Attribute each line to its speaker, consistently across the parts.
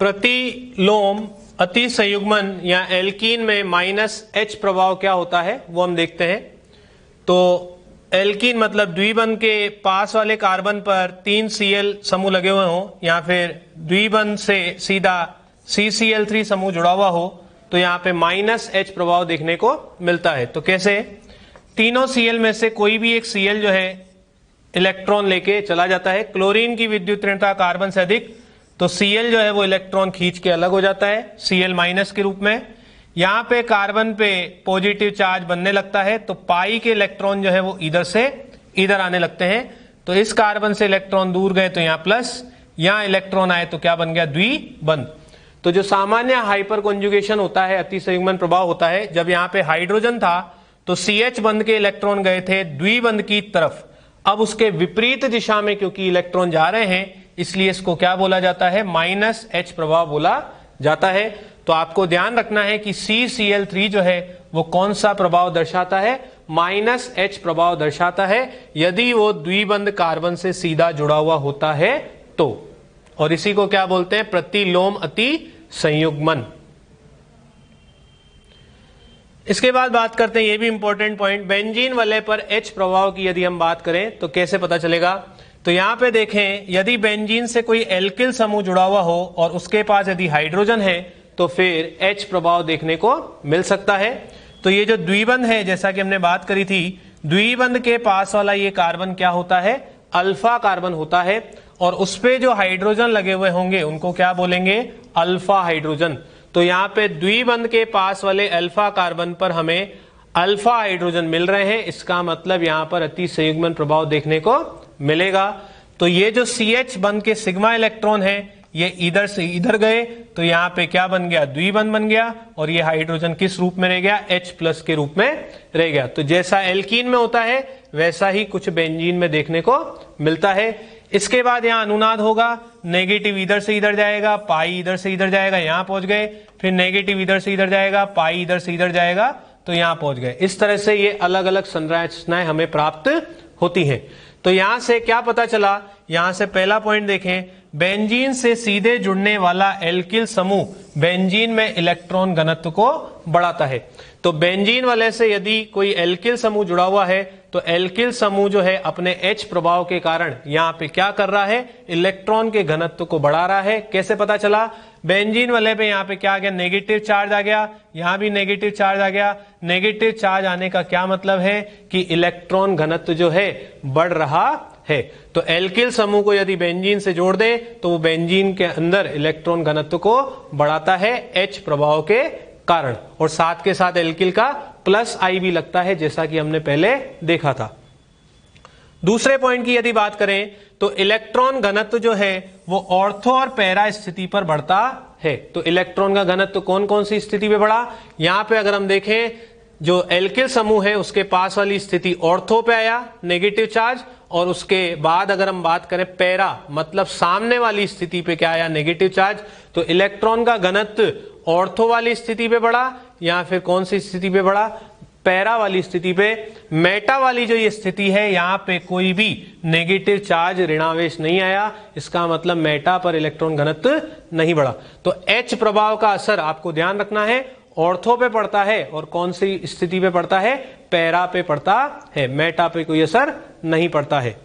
Speaker 1: प्रतिलोम अति संयुग्मन या एल्कीन में -H प्रभाव क्या होता है वो हम देखते हैं। तो एल्कीन मतलब द्विबंध के पास वाले कार्बन पर 3 Cl समूह लगे हुए हों या फिर द्विबंध से सीधा CCl3 समूह जुड़ा हुआ हो तो यहाँ पे -H प्रभाव देखने को मिलता है। तो कैसे? तीनों Cl में से कोई भी एक Cl जो है इलेक्ट्रॉन लेके चला जाता है। क्लोरीन की विद्युत ऋणता कार्बन से अधिक, तो Cl जो है वो इलेक्ट्रॉन खींच के अलग हो जाता है Cl- के रूप में। यहाँ पे कार्बन पे पॉजिटिव चार्ज बनने लगता है तो पाई के इलेक्ट्रॉन जो है वो इधर से इधर आने लगते हैं। तो इस कार्बन से इलेक्ट्रॉन दूर गए तो यहाँ प्लस, यहाँ इलेक्ट्रॉन आए तो क्या बन गया? द्विबंध। तो जो सामान्य हाइपर कॉन्जुगेशन होता है, अति संयुग्मन प्रभाव होता है, जब यहाँ पे हाइड्रोजन था तो CH बंध के इलेक्ट्रॉन गए थे द्विबंध की तरफ। अब उसके विपरीत दिशा में क्योंकि इलेक्ट्रॉन जा रहे हैं इसलिए इसको क्या बोला जाता है? -H प्रभाव बोला जाता है। तो आपको ध्यान रखना है कि CCl3 जो है वो कौन सा प्रभाव दर्शाता है? -H प्रभाव दर्शाता है यदि वो द्विबंध कार्बन से सीधा जुड़ा हुआ होता है तो। और इसी को क्या बोलते हैं? प्रतिलोम अति संयुग्मन। इसके बाद बात करते हैं, ये भी इंपॉर्टेंट पॉइंट, बेंजीन वलय पर H प्रभाव की यदि हम बात करें तो कैसे पता चलेगा? तो यहां पे देखें, यदि बेंजीन से कोई एल्किल समूह जुड़ा हुआ हो और उसके पास यदि हाइड्रोजन है तो फिर H प्रभाव देखने को मिल सकता है। तो ये जो द्विबंध है, जैसा कि हमने बात करी थी, द्विबंध के पास वाला ये कार्बन क्या होता है? अल्फा कार्बन होता है। और उस पे जो हाइड्रोजन लगे हुए होंगे उनको क्या बोलेंगे? Alpha hydrogen. तो यहाँ पे द्विबंध के पास वाले अल्फा कार्बन पर हमें अल्फा हाइड्रोजन मिल रहे हैं, इसका मतलब यहाँ पर अति संयुग्मन प्रभाव देखने को मिलेगा। तो ये जो CH बंध के सिग्मा इलेक्ट्रॉन है ये इधर से इधर गए तो यहाँ पे क्या बन गया? द्विबंध बन गया। और ये हाइड्रोजन किस रूप में रह गया? H+ के रूप में रह गया। तो जैसा एल्कीन में होता है वैसा ही कुछ बेंजीन में देखने को मिलता है। इसके बाद यहाँ अनुनाद होगा, नेगेटिव इधर से इधर जाएगा, पाई इधर से इधर जाएगा, यहाँ पहुंच गए। फिर नेगेटिव इधर से इधर जाएगा, पाई इधर से इधर जाएगा तो यहाँ पहुंच गए। इस तरह से ये अलग अलग संरचनाएं हमें प्राप्त होती हैं। तो यहां से क्या पता चला? यहां से पहला पॉइंट देखें, बेंजीन से सीधे जुड़ने वाला एल्किल समूह बेंजीन में इलेक्ट्रॉन घनत्व को बढ़ाता है। तो बेंजीन वाले से यदि कोई एल्किल समूह जुड़ा हुआ है तो एल्किल समूह जो है अपने H प्रभाव के कारण यहाँ पे क्या कर रहा है? इलेक्ट्रॉन के घनत्व को बढ़ा रहा है। कैसे पता चला? बेंजीन वाले पे यहाँ पे क्या आ गया? नेगेटिव चार्ज आ गया, यहाँ भी नेगेटिव चार्ज आ गया। नेगेटिव चार्ज आने का क्या मतलब है? कि इलेक्ट्रॉन घनत्व जो है बढ़ रहा है। तो एल्किल समूह को यदि बेंजीन से जोड़ दें तो वो बेंजीन के अंदर इलेक्ट्रॉन घनत्व को बढ़ाता है H प्रभाव के कारण। और साथ के साथ एल्किल का +I भी लगता है, जैसा कि हमने पहले देखा था। दूसरे पॉइंट की यदि बात करें तो इलेक्ट्रॉन घनत्व जो है वो ऑर्थो और पैरा स्थिति पर बढ़ता है। तो इलेक्ट्रॉन का घनत्व कौन कौन सी स्थिति पे बढ़ा? यहां पे अगर हम देखें, जो एल्किल समूह है उसके पास वाली स्थिति ऑर्थो पे आया, नेगेटिव चार्ज। और उसके बाद अगर हम बात करें पैरा मतलब सामने वाली स्थिति पे क्या आया? Negative charge. तो इलेक्ट्रॉन का घनत्व ऑर्थो वाली स्थिति पे बढ़ा या फिर कौन सी स्थिति पे बढ़ा? पैरा वाली स्थिति पे। मेटा वाली जो ये स्थिति है यहाँ पे कोई भी नेगेटिव चार्ज ऋणावेश नहीं आया, इसका मतलब मेटा पर इलेक्ट्रॉन घनत्व नहीं बढ़ा। तो H प्रभाव का असर आपको ध्यान रखना है, ऑर्थो पे पड़ता है और कौन सी स्थिति पे पड़ता है? पैरा पे पड़ता है, मेटा पे कोई असर नहीं पड़ता है।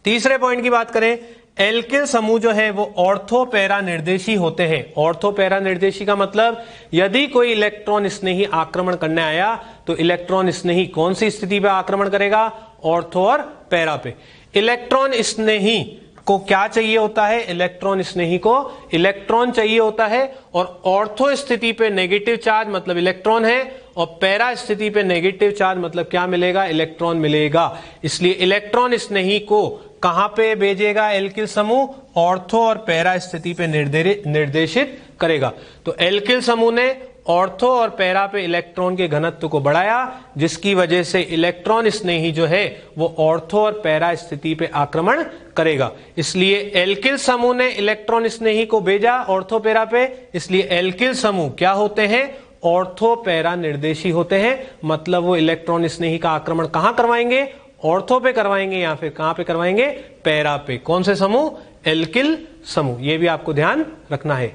Speaker 1: तीसरे पॉइंट की बात करें, एल्किल समूह जो है वो ऑर्थो पैरा निर्देशी होते हैं। ऑर्थो पैरा निर्देशी का मतलब यदि कोई इलेक्ट्रॉन स्नेही आक्रमण करने आया तो इलेक्ट्रॉन स्नेही कौन सी स्थिति पे आक्रमण करेगा? ऑर्थो और पैरा पे। इलेक्ट्रॉन स्नेही को क्या चाहिए होता है? इलेक्ट्रॉन स्नेही को इलेक्ट्रॉन चाहिए होता है। और ऑर्थो स्थिति पे नेगेटिव चार्ज मतलब इलेक्ट्रॉन है और पैरा स्थिति पे नेगेटिव चार्ज मतलब क्या मिलेगा? इलेक्ट्रॉन मिलेगा। इसलिए इलेक्ट्रॉन स्नेही को कहां पे भेजेगा एल्किल समूह? ऑर्थो और पैरा स्थिति पे निर्देशित करेगा। तो एल्किल समूह ने ऑर्थो और पैरा पे इलेक्ट्रॉन के घनत्व को बढ़ाया, जिसकी वजह से इलेक्ट्रॉन स्नेही जो है वो ऑर्थो और पैरा स्थिति पे आक्रमण करेगा। इसलिए एल्किल समूह ने इलेक्ट्रॉन स्नेही को भेजा ऑर्थो पैरा पे, इसलिए एल्किल समूह क्या होते हैं? ऑर्थो पैरा निर्देशी होते हैं। मतलब वो इलेक्ट्रॉन स्नेही का आक्रमण कहां करवाएंगे? ऑर्थो पे करवाएंगे या फिर कहां पे करवाएंगे, पैरा पे। कौन से समूह, एल्किल समूह, ये भी आपको ध्यान रखना है।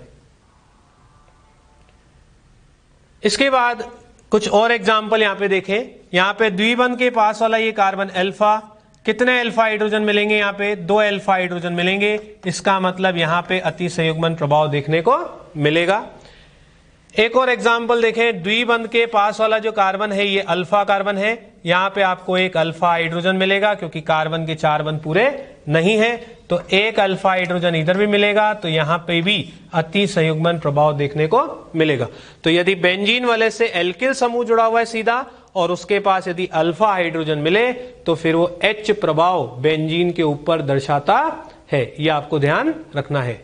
Speaker 1: इसके बाद कुछ और एग्जाम्पल यहां पे देखें। यहां पे द्विबंध के पास वाला ये कार्बन अल्फा, कितने अल्फा हाइड्रोजन मिलेंगे, यहां पे 2 अल्फा हाइड्रोजन मिलेंगे। इसका मतलब यहां पे अति संयुग्मन प्रभाव देखने को मिलेगा। एक और एग्जाम्पल देखें, द्विबंध के पास वाला जो कार्बन है ये अल्फा कार्बन है, यहां पे आपको एक अल्फा हाइड्रोजन मिलेगा क्योंकि कार्बन के 4 बंध पूरे नहीं है, तो एक अल्फा हाइड्रोजन इधर भी मिलेगा, तो यहां पे भी अति संयुग्मन प्रभाव देखने को मिलेगा। तो यदि बेंजीन वाले से एल्किल समूह जुड़ा हुआ है सीधा और उसके पास यदि अल्फा हाइड्रोजन मिले तो फिर वो H प्रभाव बेंजीन के ऊपर दर्शाता है, यह आपको ध्यान रखना है।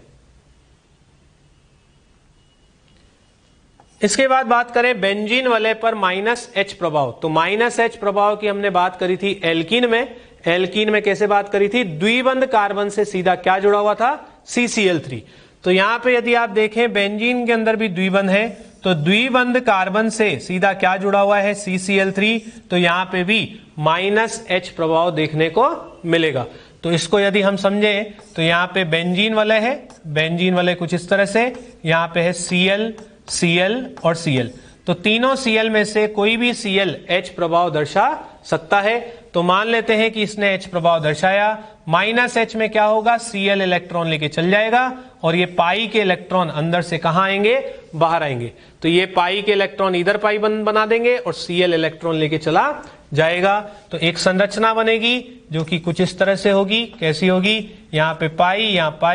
Speaker 1: इसके बाद बात करें बेंजीन वाले पर -H प्रभाव। तो -H प्रभाव की हमने बात करी थी एल्कीन में। एल्कीन में कैसे बात करी थी, द्विबंध कार्बन से सीधा क्या जुड़ा हुआ था, CCl3। तो यहां पे यदि आप देखें बेंजीन के अंदर भी द्विबंध है, तो द्विबंध कार्बन से सीधा क्या जुड़ा हुआ है, CCl3। तो यहां पे भी -H प्रभाव देखने को मिलेगा। तो इसको यदि हम समझे तो यहां पे बेंजीन वाले है, बेंजीन वाले कुछ इस तरह से, यहां पे है Cl, Cl और Cl। तो तीनों Cl में से कोई भी Cl H प्रभाव दर्शा सकता है। तो मान लेते हैं कि इसने H प्रभाव दर्शाया, -H में क्या होगा, Cl इलेक्ट्रॉन लेके चल जाएगा और ये पाई के इलेक्ट्रॉन अंदर से कहां आएंगे, बाहर आएंगे। तो ये पाई के इलेक्ट्रॉन इधर पाई बना देंगे और Cl इलेक्ट्रॉन लेके चला जाएगा। तो एक संरचना बनेगी जो कि कुछ इस तरह से होगी। कैसी होगी, यहाँ पे पाई,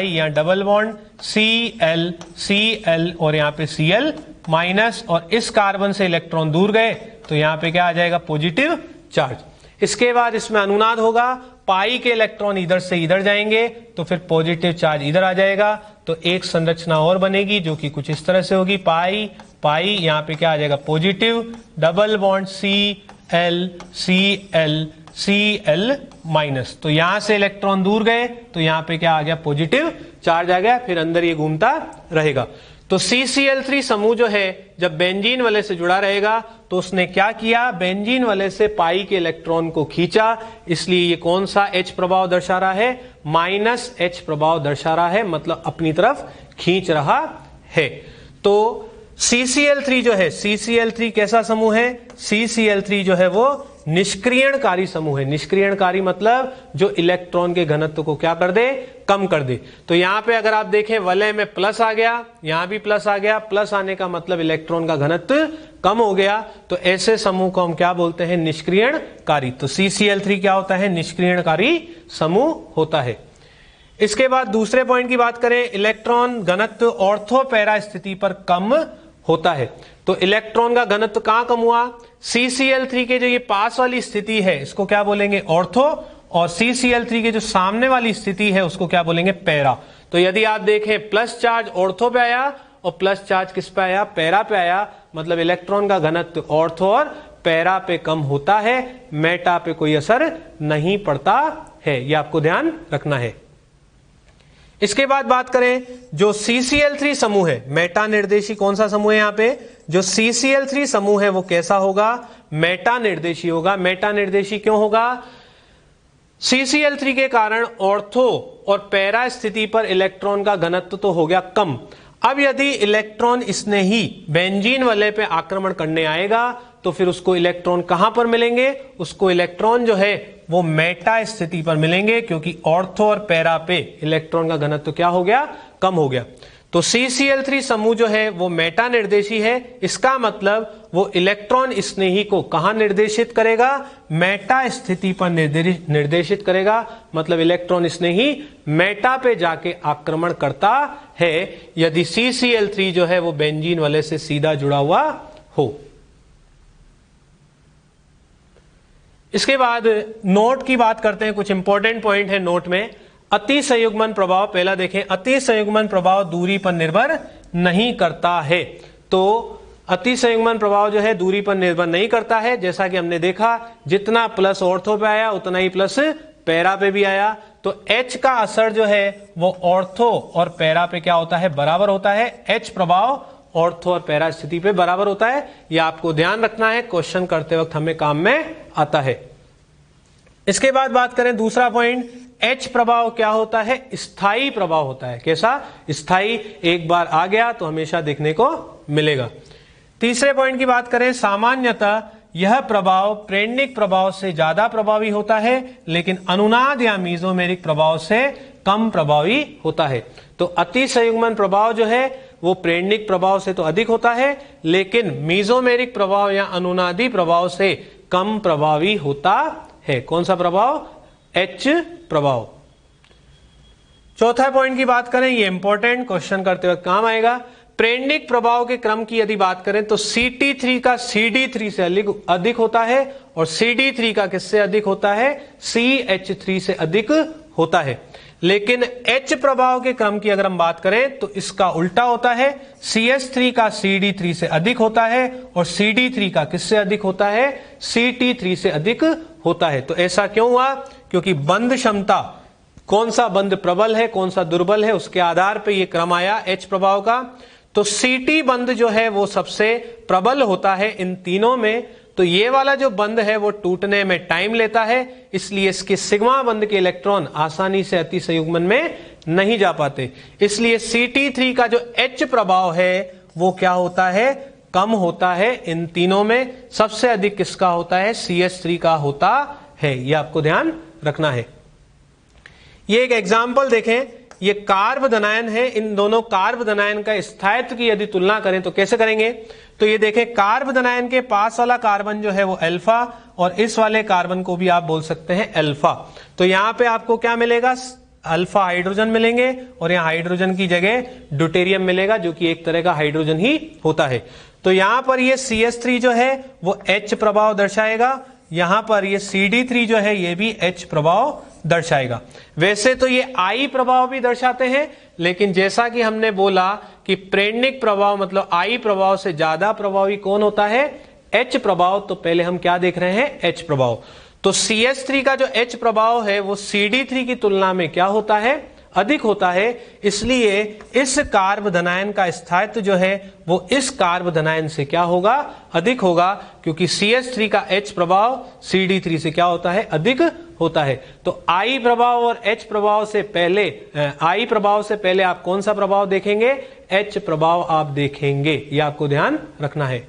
Speaker 1: यहाँ डबल बॉन्ड Cl, Cl और यहाँ पे Cl माइनस, और इस कार्बन से इलेक्ट्रॉन दूर गए तो यहाँ पे क्या आ जाएगा, पॉजिटिव चार्ज। इसके बाद इसमें अनुनाद होगा, पाई के इलेक्ट्रॉन इधर से इधर जाएंगे तो फिर पॉजिटिव चार्ज इधर आ जाएगा। तो एक संरचना और बनेगी जो कि कुछ इस तरह से होगी, पाई पाई, यहाँ पे क्या आ जाएगा, positive, double bond Cl, Cl, Cl minus. तो यहां से इलेक्ट्रॉन दूर गए तो यहां पे क्या आ गया, पॉजिटिव चार्ज आ गया, फिर अंदर ये घूमता रहेगा। तो CCl3 समूह जो है जब बेंजीन वाले से जुड़ा रहेगा तो उसने क्या किया, बेंजीन वाले से पाई के इलेक्ट्रॉन को खींचा, इसलिए ये कौन सा H प्रभाव दर्शा रहा है, -H प्रभाव दर्शा रहा है, मतलब अपनी तरफ खींच रहा है। तो CCl3 जो है, CCl3 कैसा समूह है, CCl3 जो है वो निष्क्रियणकारी समूह है। निष्क्रियणकारी मतलब जो इलेक्ट्रॉन के घनत्व को क्या कर दे, कम कर दे। तो यहां पे अगर आप देखें वलय में प्लस आ गया, यहां भी प्लस आ गया, प्लस आने का मतलब इलेक्ट्रॉन का घनत्व कम हो गया। तो ऐसे समूह को हम क्या बोलते हैं, निष्क्रियणकारी। तो CCl3 क्या होता है, निष्क्रियणकारी समूह होता है। इसके बाद दूसरे पॉइंट की बात करें, इलेक्ट्रॉन घनत्व ऑर्थो पैरा स्थिति पर कम होता है। तो इलेक्ट्रॉन का घनत्व कहां कम हुआ, CCl3 के जो ये पास वाली स्थिति है इसको क्या बोलेंगे, ऑर्थो, और CCl3 के जो सामने वाली स्थिति है उसको क्या बोलेंगे, पैरा। तो यदि आप देखें प्लस चार्ज ऑर्थो पे आया और प्लस चार्ज किस पे आया, पैरा पे आया, मतलब इलेक्ट्रॉन का घनत्व ऑर्थो और पैरा पे कम होता है, मेटा पे कोई असर नहीं पड़ता है, यह आपको ध्यान रखना है। इसके बाद बात करें जो CCl3 समूह है, मेटा निर्देशी कौन सा समूह है, यहाँ पे जो CCl3 समूह है वो कैसा होगा, मेटा निर्देशी होगा। मेटा निर्देशी क्यों होगा, CCl3 के कारण ऑर्थो और पैरा स्थिति पर इलेक्ट्रॉन का घनत्व तो हो गया कम। अब यदि इलेक्ट्रॉन इसने ही बेंजीन वाले पे आक्रमण करने आएगा तो फिर उसको इलेक्ट्रॉन कहां पर मिलेंगे, उसको इलेक्ट्रॉन जो है वो मेटा स्थिति पर मिलेंगे, क्योंकि ऑर्थो और पैरा पे इलेक्ट्रॉन का घनत्व क्या हो गया, कम हो गया। तो CCl3 समूह जो है वो मेटा निर्देशी है। इसका मतलब वो इलेक्ट्रॉन स्नेही को कहां निर्देशित करेगा, मेटा स्थिति पर निर्देशित करेगा, मतलब इलेक्ट्रॉन स्नेही मेटा पे जाके आक्रमण करता है यदि CCl3 जो है वो बेंजीन वाले से सीधा जुड़ा हुआ हो। इसके बाद नोट की बात करते हैं, कुछ इंपॉर्टेंट पॉइंट है नोट में। अति संयुग्मन प्रभाव, पहला देखें, अति संयुग्मन प्रभाव दूरी पर निर्भर नहीं करता है। तो अति संयुग्मन प्रभाव जो है दूरी पर निर्भर नहीं करता है, जैसा कि हमने देखा जितना प्लस ऑर्थो पे आया उतना ही प्लस पैरा पे भी आया। तो H का असर जो है वो ऑर्थो और पैरा पे क्या होता है, बराबर होता है। H प्रभाव ऑर्थो और पैरा स्थिति पे बराबर होता है, यह आपको ध्यान रखना है, क्वेश्चन करते वक्त हमें काम में आता है। इसके बाद बात करें दूसरा पॉइंट, H प्रभाव क्या होता है? स्थायी प्रभाव होता है। कैसा? स्थायी, एक बार आ गया तो हमेशा देखने को मिलेगा। तीसरे पॉइंट की बात करें, सामान्यतः यह प्रभाव प्रेरणिक प्रभाव से ज्यादा प्रभावी होता है, लेकिन अनुनाद या मीजोमेरिक प्रभाव से कम प्रभावी होता है। तो अति संयुग्मन प्रभाव जो है वो प्रेरणिक प्रभाव से तो अधिक होता है, लेकिन मीजोमेरिक प्रभाव या अनुनादी प्रभाव से कम प्रभावी होता है। कौन सा प्रभाव? H प्रभाव। चौथा पॉइंट की बात करें, ये इंपॉर्टेंट क्वेश्चन करते वक्त काम आएगा। प्रेरणिक प्रभाव के क्रम की यदि बात करें तो Ct3 का CD3 से अधिक होता है और CD3 का किससे अधिक होता है? CH3 से अधिक होता है। लेकिन H प्रभाव के क्रम की अगर हम बात करें तो इसका उल्टा होता है, CH3 का CD3 से अधिक होता है और CD3 का किससे अधिक होता है? Ct3 से अधिक होता है। तो ऐसा क्यों हुआ? क्योंकि बंध क्षमता, कौन सा बंध प्रबल है कौन सा दुर्बल है, उसके आधार पर यह क्रम आया H प्रभाव का। तो Ct बंध जो है वो सबसे प्रबल होता है इन तीनों में। तो ये वाला जो बंध है वो टूटने में टाइम लेता है, इसलिए इसके सिग्मा बंध के इलेक्ट्रॉन आसानी से अति संयुग्मन में नहीं जा पाते। इसलिए Ct3 का जो H प्रभाव है वो क्या होता है? कम होता है। इन तीनों में सबसे अधिक किसका होता है? CH3 का होता है। ये आपको ध्यान रखना है। ये एक एग्जाम्पल देखें, ये कार्ब धनायन है। इन दोनों कार्ब धनायन का स्थायित्व की यदि तुलना करें तो कैसे करेंगे? तो ये देखें, कार्ब धनायन के पास वाला कार्बन जो है वो अल्फा और इस वाले कार्बन को भी आप बोल सकते हैं अल्फा। तो यहां पे आपको क्या मिलेगा? अल्फा हाइड्रोजन मिलेंगे और यहां हाइड्रोजन की जगह ड्यूटेरियम मिलेगा, जो कि एक तरह का हाइड्रोजन ही होता है। तो यहां पर ये CH3 जो है वो H प्रभाव दर्शाएगा, यहां पर ये CD3 जो है ये भी H प्रभाव दर्शाएगा। वैसे तो ये I प्रभाव भी दर्शाते हैं, लेकिन जैसा कि हमने बोला कि प्रेरणिक प्रभाव मतलब I प्रभाव से ज्यादा प्रभावी कौन होता है? H प्रभाव। तो पहले हम क्या देख रहे हैं? H प्रभाव। तो CH3 का जो H प्रभाव है वो CD3 की तुलना में क्या होता है? अधिक होता है। इसलिए इस कार्ब धनायन का स्थायित्व जो है वो इस कार्ब धनायन से क्या होगा? अधिक होगा, क्योंकि CH3 का H प्रभाव CD3 से क्या होता है? अधिक होता है। तो I प्रभाव और H प्रभाव से पहले, I प्रभाव से पहले आप कौन सा प्रभाव देखेंगे? H प्रभाव आप देखेंगे। ये आपको ध्यान रखना है।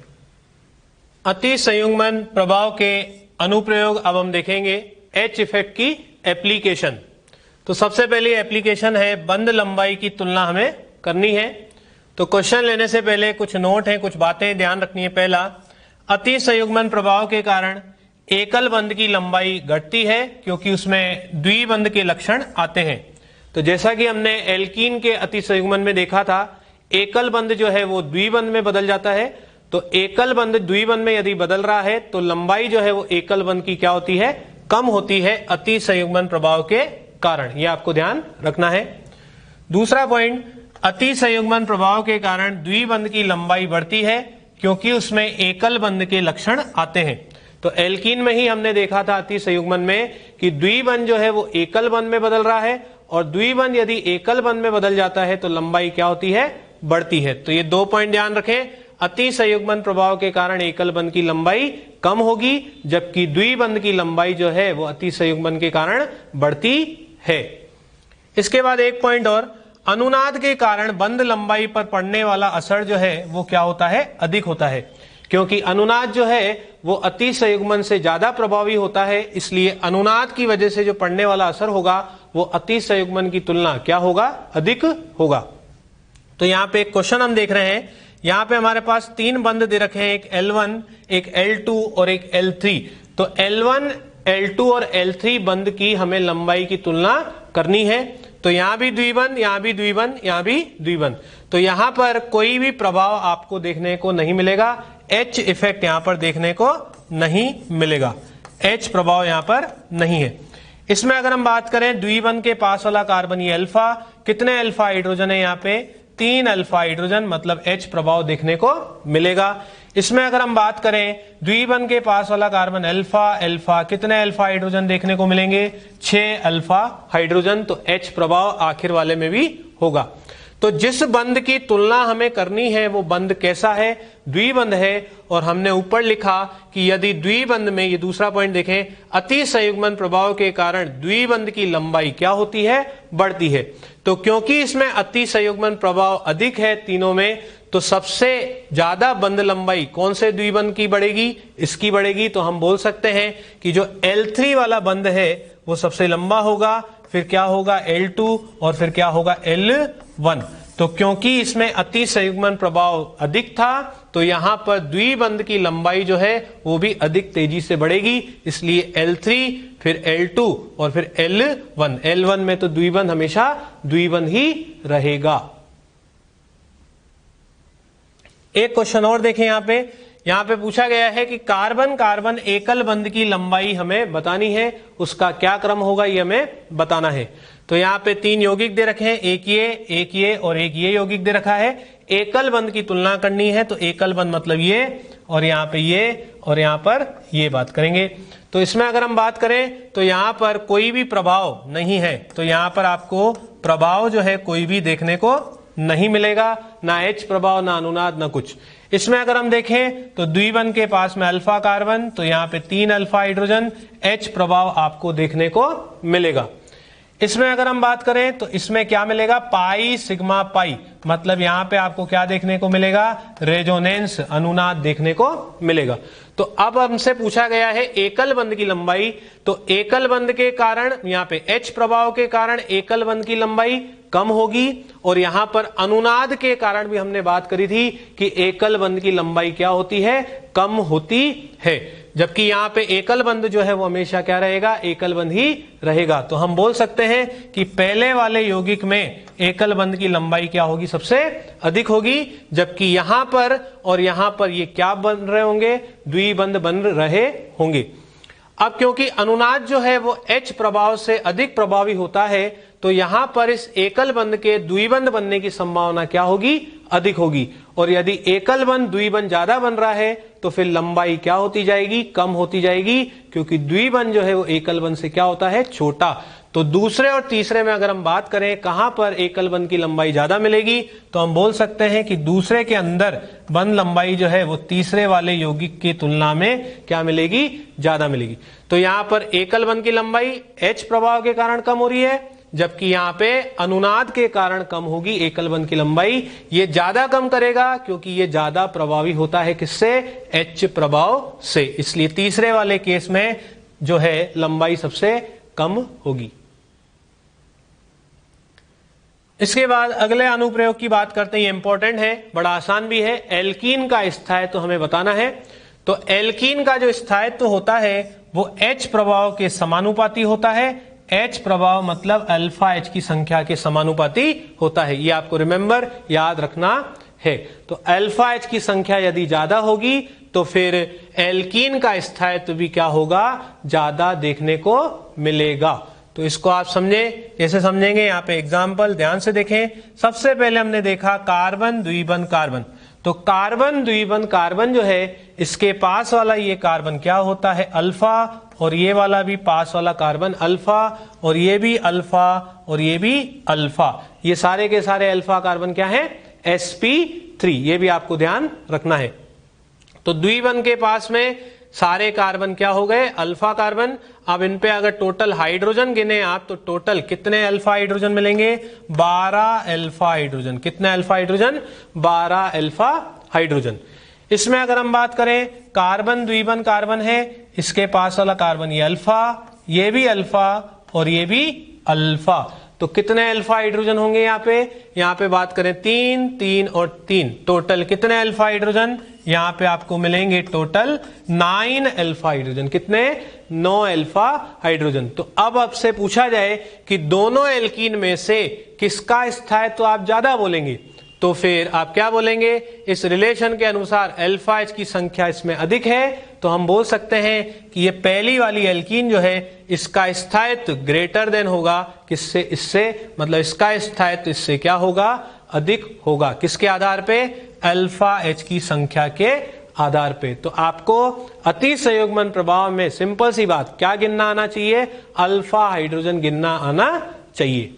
Speaker 1: अति संयुग्मन प्रभाव के अनुप्रयोग अब हम देखेंगे। H इफेक्ट की एप्लीकेशन। तो सबसे पहली एप्लीकेशन है बंध लंबाई की तुलना हमें करनी है। तो क्वेश्चन लेने से पहले कुछ नोट है, कुछ बातें ध्यान रखनी है। पहला, अति संयुग्मन प्रभाव के कारण एकल बंध की लंबाई घटती है, क्योंकि उसमें द्विबंध के लक्षण आते हैं। तो जैसा कि हमने एल्कीन के अति संयुग्मन में देखा था, एकल बंध जो है वो द्विबंध में बदल जाता है। तो एकल बंध द्विबंध में यदि बदल रहा है तो लंबाई जो है वो एकल बंध की क्या होती है? कम होती है अति संयुग्मन प्रभाव के कारण। यह आपको ध्यान रखना है। दूसरा पॉइंट, अति संयुग्मन प्रभाव के कारण द्विबंध की लंबाई बढ़ती है, क्योंकि उसमें एकल बंध के लक्षण आते हैं। तो एल्कीन में ही हमने देखा था अति संयुग्मन में कि द्विबंध जो है वो एकल बंध में बदल रहा है, और द्विबंध यदि एकल बंध में बदल जाता है तो लंबाई क्या होती है? बढ़ती है। तो ये दो पॉइंट ध्यान रखें। अति संयुग्मन प्रभाव के कारण एकल बंध की लंबाई कम होगी, जबकि द्विबंध की लंबाई जो है वो अति संयुग्मन के कारण बढ़ती है। इसके बाद एक पॉइंट और, अनुनाद के कारण बंध लंबाई पर पड़ने वाला असर जो है वो क्या होता है? अधिक होता है, क्योंकि अनुनाद जो है वो अति संयुग्मन से ज्यादा प्रभावी होता है। इसलिए अनुनाद की वजह से जो पड़ने वाला असर होगा वो अति संयुग्मन की तुलना क्या होगा? अधिक होगा। तो यहाँ पे एक क्वेश्चन हम देख रहे हैं। यहाँ पे हमारे पास तीन बंध दे रखे हैं, एक L1, एक L2 और एक L3। तो L1, L2 और L3 बंध की हमें लंबाई की तुलना करनी है। तो यहां भी द्विबंध, यहां भी द्विबंध, यहां भी द्विबंध। तो यहां पर कोई भी प्रभाव आपको देखने को नहीं मिलेगा। H इफेक्ट यहां पर देखने को नहीं मिलेगा। H प्रभाव यहां पर नहीं है। इसमें अगर हम बात करें द्विबंध के पास वाला कार्बन ये अल्फा, कितने अल्फा हाइड्रोजन है? यहाँ पे 3 अल्फा हाइड्रोजन, मतलब H प्रभाव देखने को मिलेगा। इसमें अगर हम बात करें द्विबंध के पास वाला कार्बन अल्फा, कितने अल्फा हाइड्रोजन देखने को मिलेंगे? 6 अल्फा हाइड्रोजन। तो H प्रभाव आखिर वाले में भी होगा। तो जिस बंध की तुलना हमें करनी है वो बंध कैसा है, द्विबंध है। और हमने ऊपर लिखा कि यदि द्विबंध में, ये दूसरा पॉइंट देखें, अति संयुग्मन प्रभाव के कारण द्विबंध की लंबाई क्या होती है, बढ़ती है। तो क्योंकि इसमें अति संयुग्मन प्रभाव अधिक है तीनों में, तो सबसे ज्यादा बंध लंबाई कौन से द्विबंध की बढ़ेगी, इसकी बढ़ेगी। तो हम बोल सकते हैं कि जो L3 वाला बंध है वो सबसे लंबा होगा, फिर क्या होगा L2 और फिर क्या होगा L1। तो क्योंकि इसमें अति संयुग्मन प्रभाव अधिक था तो यहां पर द्विबंध की लंबाई जो है वो भी अधिक तेजी से बढ़ेगी, इसलिए L3 फिर L2 और फिर L1। L1 में तो द्विबंध हमेशा द्विबंध ही रहेगा। एक क्वेश्चन और देखें यहां पे पूछा गया है कि कार्बन कार्बन एकल बंध की लंबाई हमें बतानी है, उसका क्या क्रम होगा ये हमें बताना है। तो यहाँ पे 3 यौगिक दे रखे हैं, एक ये और एक ये यौगिक दे रखा है। एकल बंध की तुलना करनी है, तो एकल बंध मतलब ये, और यहाँ पे ये, और यहाँ पर ये बात करेंगे। तो इसमें अगर हम बात करें तो यहाँ पर कोई भी प्रभाव नहीं है, तो यहाँ पर आपको प्रभाव जो है कोई भी देखने को नहीं मिलेगा, ना H प्रभाव, ना अनुनाद, ना कुछ। इसमें अगर हम देखें तो द्विबंध के पास में अल्फा कार्बन, तो यहाँ पे 3 अल्फा हाइड्रोजन, H प्रभाव आपको देखने को मिलेगा। इसमें अगर हम बात करें तो इसमें क्या मिलेगा, पाई सिग्मा पाई, मतलब यहाँ पे आपको क्या देखने को मिलेगा, रेजोनेंस, अनुनाद देखने को मिलेगा। तो अब हमसे पूछा गया है एकल बंध की लंबाई, तो एकल बंध के कारण यहाँ पे H प्रभाव के कारण एकल बंध की लंबाई कम होगी, और यहां पर अनुनाद के कारण भी हमने बात करी थी कि एकल बंध की लंबाई क्या होती है, कम होती है। जबकि यहाँ पे एकल बंध जो है वो हमेशा क्या रहेगा, एकल बंध ही रहेगा। तो हम बोल सकते हैं कि पहले वाले यौगिक में एकल बंध की लंबाई क्या होगी, सबसे अधिक होगी, जबकि यहां पर और यहां पर ये क्या बन रहे होंगे, द्विबंध बन रहे होंगे। अब क्योंकि अनुनाद जो है वो H प्रभाव से अधिक प्रभावी होता है, तो यहां पर इस एकल बंध के द्विबंध बनने की संभावना क्या होगी, अधिक होगी। और यदि एकल बंध द्विबंध ज्यादा बन रहा है तो फिर लंबाई क्या होती जाएगी, कम होती जाएगी, क्योंकि द्विबंध जो है वो एकल बंध से क्या होता है, छोटा। तो दूसरे और तीसरे में अगर हम बात करें कहां पर एकल बंध की लंबाई ज्यादा मिलेगी, तो हम बोल सकते हैं कि दूसरे के अंदर बंध लंबाई जो है वो तीसरे वाले यौगिक की तुलना में क्या मिलेगी, ज्यादा मिलेगी। तो यहां पर एकल बंध की लंबाई H प्रभाव के कारण कम हो रही है, जबकि यहाँ पे अनुनाद के कारण कम होगी एकल बंध की लंबाई। ये ज्यादा कम करेगा क्योंकि ये ज्यादा प्रभावी होता है किससे, H प्रभाव से, इसलिए तीसरे वाले केस में जो है लंबाई सबसे कम होगी। इसके बाद अगले अनुप्रयोग की बात करते हैं, ये इंपॉर्टेंट है, बड़ा आसान भी है। एल्कीन का स्थायित्व तो हमें बताना है। तो एल्कीन का जो स्थायित्व होता है वो H प्रभाव के समानुपाती होता है। H प्रभाव मतलब अल्फा H की संख्या के समानुपाती होता है, ये आपको रिमेंबर याद रखना है। तो अल्फा H की संख्या यदि ज्यादा होगी तो फिर एल्कीन का स्थायित्व भी क्या होगा, ज्यादा देखने को मिलेगा। तो इसको आप समझे, कैसे समझेंगे, यहाँ पे एग्जाम्पल ध्यान से देखें। सबसे पहले हमने देखा कार्बन द्विबंध कार्बन, तो कार्बन द्विबंध कार्बन जो है इसके पास वाला ये कार्बन क्या होता है, अल्फा, और ये वाला भी पास वाला कार्बन अल्फा, और ये भी अल्फा, और ये भी अल्फा, ये सारे के सारे अल्फा कार्बन क्या है, sp3, ये भी आपको ध्यान रखना है। तो द्विबंध के पास में सारे कार्बन क्या हो गए, अल्फा कार्बन। अब इन पे अगर टोटल हाइड्रोजन गिने आप तो टोटल कितने अल्फा हाइड्रोजन मिलेंगे, 12 अल्फा हाइड्रोजन। कितने अल्फा हाइड्रोजन, 12 अल्फा हाइड्रोजन। इसमें अगर हम बात करें कार्बन द्विबंध कार्बन है, इसके पास वाला कार्बन ये अल्फा, ये भी अल्फा, और ये भी अल्फा, तो कितने अल्फा हाइड्रोजन होंगे यहाँ पे बात करें 3, 3 और 3, टोटल कितने अल्फा हाइड्रोजन, यहाँ पे आपको मिलेंगे टोटल 9 अल्फा हाइड्रोजन। कितने, 9 अल्फा हाइड्रोजन। तो अब आपसे पूछा जाए कि दोनों एल्कीन में से किसका स्थायित्व तो आप ज्यादा बोलेंगे, तो फिर आप क्या बोलेंगे, इस रिलेशन के अनुसार अल्फा H की संख्या इसमें अधिक है, तो हम बोल सकते हैं कि ये पहली वाली एल्कीन जो है इसका स्थायित्व ग्रेटर देन होगा किससे, इससे, मतलब इसका स्थायित्व इससे क्या होगा, अधिक होगा। किसके आधार पे, अल्फा H की संख्या के आधार पे। तो आपको अति संयुग्मन प्रभाव में सिंपल सी बात क्या गिनना आना चाहिए, अल्फा हाइड्रोजन गिनना आना चाहिए।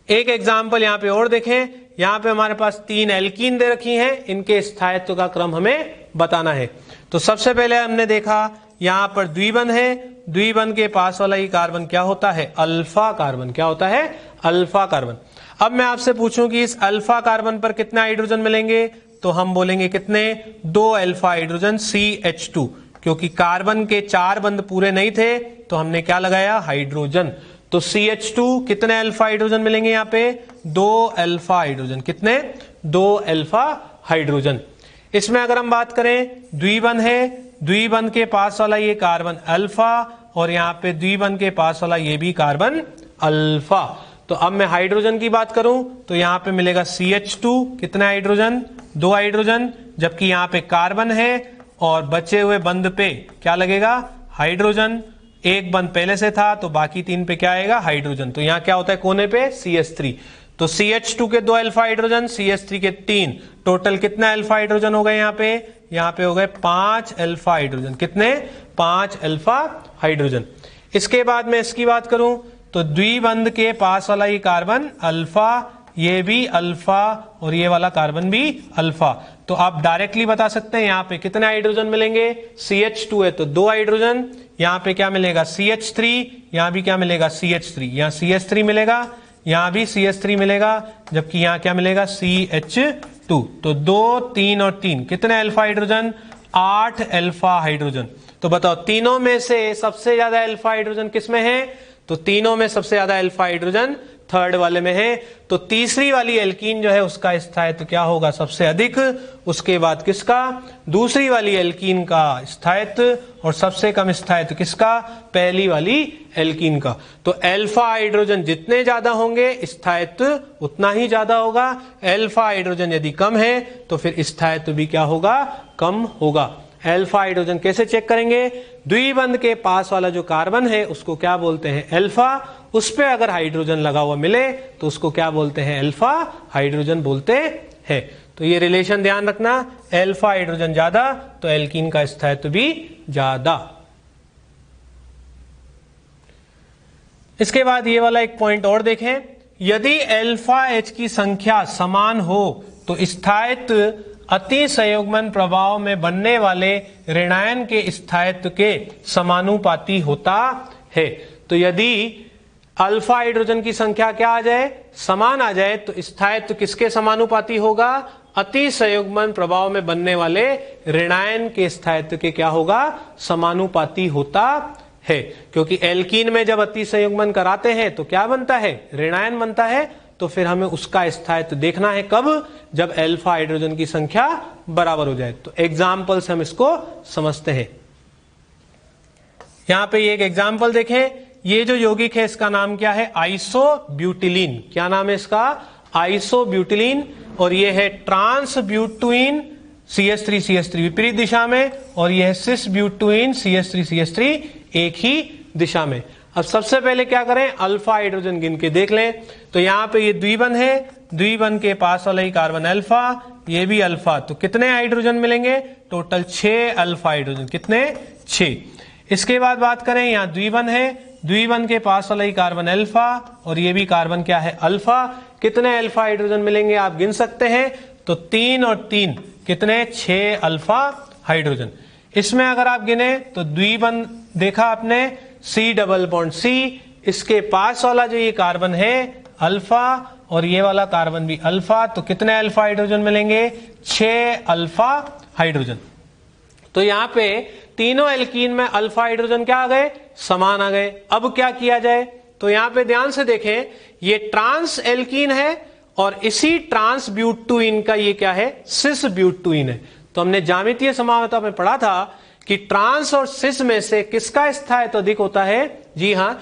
Speaker 1: एक एग्जाम्पल यहाँ पे और देखें, यहाँ पे हमारे पास 3 एल्कीन दे रखी हैं, इनके स्थायित्व का क्रम हमें बताना है। तो सबसे पहले हमने देखा यहाँ पर द्विबंध है, द्विबंध के पास वाला ये कार्बन क्या होता है, अल्फा कार्बन। क्या होता है, अल्फा कार्बन। अब मैं आपसे पूछूं कि इस अल्फा कार्बन पर कितने हाइड्रोजन मिलेंगे, तो हम बोलेंगे कितने, 2 अल्फा हाइड्रोजन CH2, क्योंकि कार्बन के 4 बंध पूरे नहीं थे तो हमने क्या लगाया, हाइड्रोजन। तो CH2 कितने अल्फा हाइड्रोजन मिलेंगे यहाँ पे, 2 अल्फा हाइड्रोजन। कितने, 2 अल्फा हाइड्रोजन। इसमें अगर हम बात करें, द्विबंध है, द्विबंध के पास वाला ये कार्बन अल्फा और यहाँ पे द्विबंध के पास वाला ये भी कार्बन अल्फा। तो अब मैं हाइड्रोजन की बात करूं तो यहाँ पे मिलेगा CH2 कितने हाइड्रोजन, 2 हाइड्रोजन, जबकि यहाँ पे कार्बन है और बचे हुए बंध पे क्या लगेगा, हाइड्रोजन। एक बंध पहले से था तो बाकी 3 पे क्या आएगा, हाइड्रोजन। तो यहाँ क्या होता है कोने पे, CH3। तो CH2 के 2 अल्फा हाइड्रोजन, CH3 के 3, टोटल कितने अल्फा हाइड्रोजन हो गए यहाँ पे हो गए 5 अल्फा हाइड्रोजन। कितने, 5 अल्फा हाइड्रोजन। इसके बाद मैं इसकी बात करूं तो द्विबंध के पास वाला ये कार्बन अल्फा, ये भी अल्फा और ये वाला कार्बन भी अल्फा। तो आप डायरेक्टली बता सकते हैं यहाँ पे कितने हाइड्रोजन मिलेंगे, CH2 है तो 2 हाइड्रोजन, यहाँ पे क्या मिलेगा CH3, यहाँ भी क्या मिलेगा CH3, यहाँ CH3 मिलेगा, यहाँ भी CH3 मिलेगा, जबकि यहाँ क्या मिलेगा CH2। तो 2, 3 और 3 कितने अल्फा हाइड्रोजन, 8 अल्फा हाइड्रोजन। तो बताओ तीनों में से सबसे ज्यादा अल्फा हाइड्रोजन किसमें है, तो तीनों में सबसे ज्यादा अल्फा हाइड्रोजन थर्ड वाले में है। तो तीसरी वाली एल्कीन जो है उसका स्थायित्व क्या होगा, सबसे अधिक। उसके बाद किसका, दूसरी वाली एल्कीन का स्थायित्व, और सबसे कम स्थायित्व किसका, पहली वाली एल्कीन का। तो अल्फा हाइड्रोजन जितने ज्यादा होंगे स्थायित्व उतना ही ज्यादा होगा। अल्फा हाइड्रोजन यदि कम है तो फिर स्थायित्व भी क्या होगा, कम होगा। अल्फा हाइड्रोजन कैसे चेक करेंगे, द्विबंध के पास वाला जो कार्बन है उसको क्या बोलते हैं, अल्फा। उस पे अगर हाइड्रोजन लगा हुआ मिले तो उसको क्या बोलते हैं, अल्फा हाइड्रोजन बोलते हैं। तो ये रिलेशन ध्यान रखना, अल्फा हाइड्रोजन ज्यादा तो एल्कीन का स्थायित्व भी ज्यादा। इसके बाद ये वाला एक पॉइंट और देखें, यदि अल्फा H की संख्या समान हो तो स्थायित्व अति संयुग्मन प्रभाव में बनने वाले ऋणायन के स्थायित्व के समानुपाती होता है। तो यदि अल्फा हाइड्रोजन की संख्या क्या आ जाए, समान आ जाए, तो स्थायित्व किसके समानुपाती होगा, अति संयुग्मन प्रभाव में बनने वाले ऋणायन के स्थायित्व के क्या होगा, समानुपाती होता है। क्योंकि एल्कीन में जब अति संयुग्मन कराते हैं तो क्या बनता है, ऋणायन बनता है। तो फिर हमें उसका स्थायित्व देखना है कब, जब अल्फा हाइड्रोजन की संख्या बराबर हो जाए। तो एग्जाम्पल से हम इसको समझते हैं। यहां पे एक एग्जाम्पल देखें, ये जो यौगिक है इसका नाम क्या है, आइसोब्यूटिलीन। क्या नाम है इसका, आइसोब्यूटिलीन। और ये है ट्रांसब्यूटुइन CH3 विपरीत दिशा में, और ये है सिसब्यूटुइन CH3 एक ही दिशा में। अब सबसे पहले क्या करें, अल्फा हाइड्रोजन गिन के देख लें। तो यहाँ पे ये द्विबंध है, द्विबंध के पास वाला ही कार्बन अल्फा, ये भी अल्फा। तो कितने हाइड्रोजन मिलेंगे, टोटल 6 अल्फा हाइड्रोजन। कितने, 6। इसके बाद बात करें, यहाँ द्विबंध है, द्विबंध के पास वाला ही कार्बन अल्फा और ये भी कार्बन क्या है, अल्फा। कितने अल्फा हाइड्रोजन मिलेंगे आप गिन सकते हैं। तो 3 और 3 कितने, 6 अल्फा हाइड्रोजन। इसमें अगर आप गिने तो द्विबंध देखा आपने C+C, इसके पास वाला जो ये कार्बन है अल्फा और ये वाला कार्बन भी अल्फा। तो कितने अल्फा हाइड्रोजन मिलेंगे, 6 अल्फा हाइड्रोजन। तो यहाँ पे तीनों एल्कीन में अल्फा हाइड्रोजन क्या आ गए, समान आ गए। अब क्या किया जाए, तो यहाँ पे ध्यान से देखें, ये ट्रांस एल्कीन है और इसी ट्रांसब्यूटुइन का ये क्या है, सिसब्यूटुइन है। तो हमने ज्यामितीय समानता में पढ़ा था कि ट्रांस और सिस में से किसका स्थायित्व अधिक होता है। जी हाँ,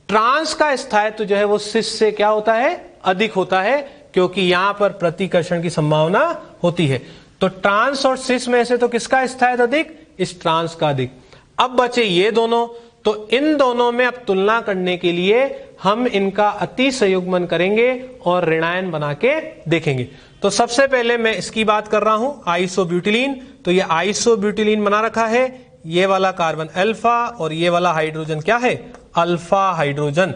Speaker 1: ट्रांस का स्थायित्व जो है वो सिस से क्या होता है, अधिक होता है, क्योंकि यहां पर प्रतिकर्षण की संभावना होती है। तो ट्रांस और सिस में से तो किसका स्थायित्व अधिक, इस ट्रांस का अधिक। अब बचे ये दोनों, तो इन दोनों में अब तुलना करने के लिए हम इनका अति संयुग्मन करेंगे और ऋणायन बना के देखेंगे। तो सबसे पहले मैं इसकी बात कर रहा हूं, आइसोब्यूटिलीन। तो ये आइसोब्यूटिलीन बना रखा है, ये वाला कार्बन अल्फा और ये वाला हाइड्रोजन क्या है, अल्फा हाइड्रोजन।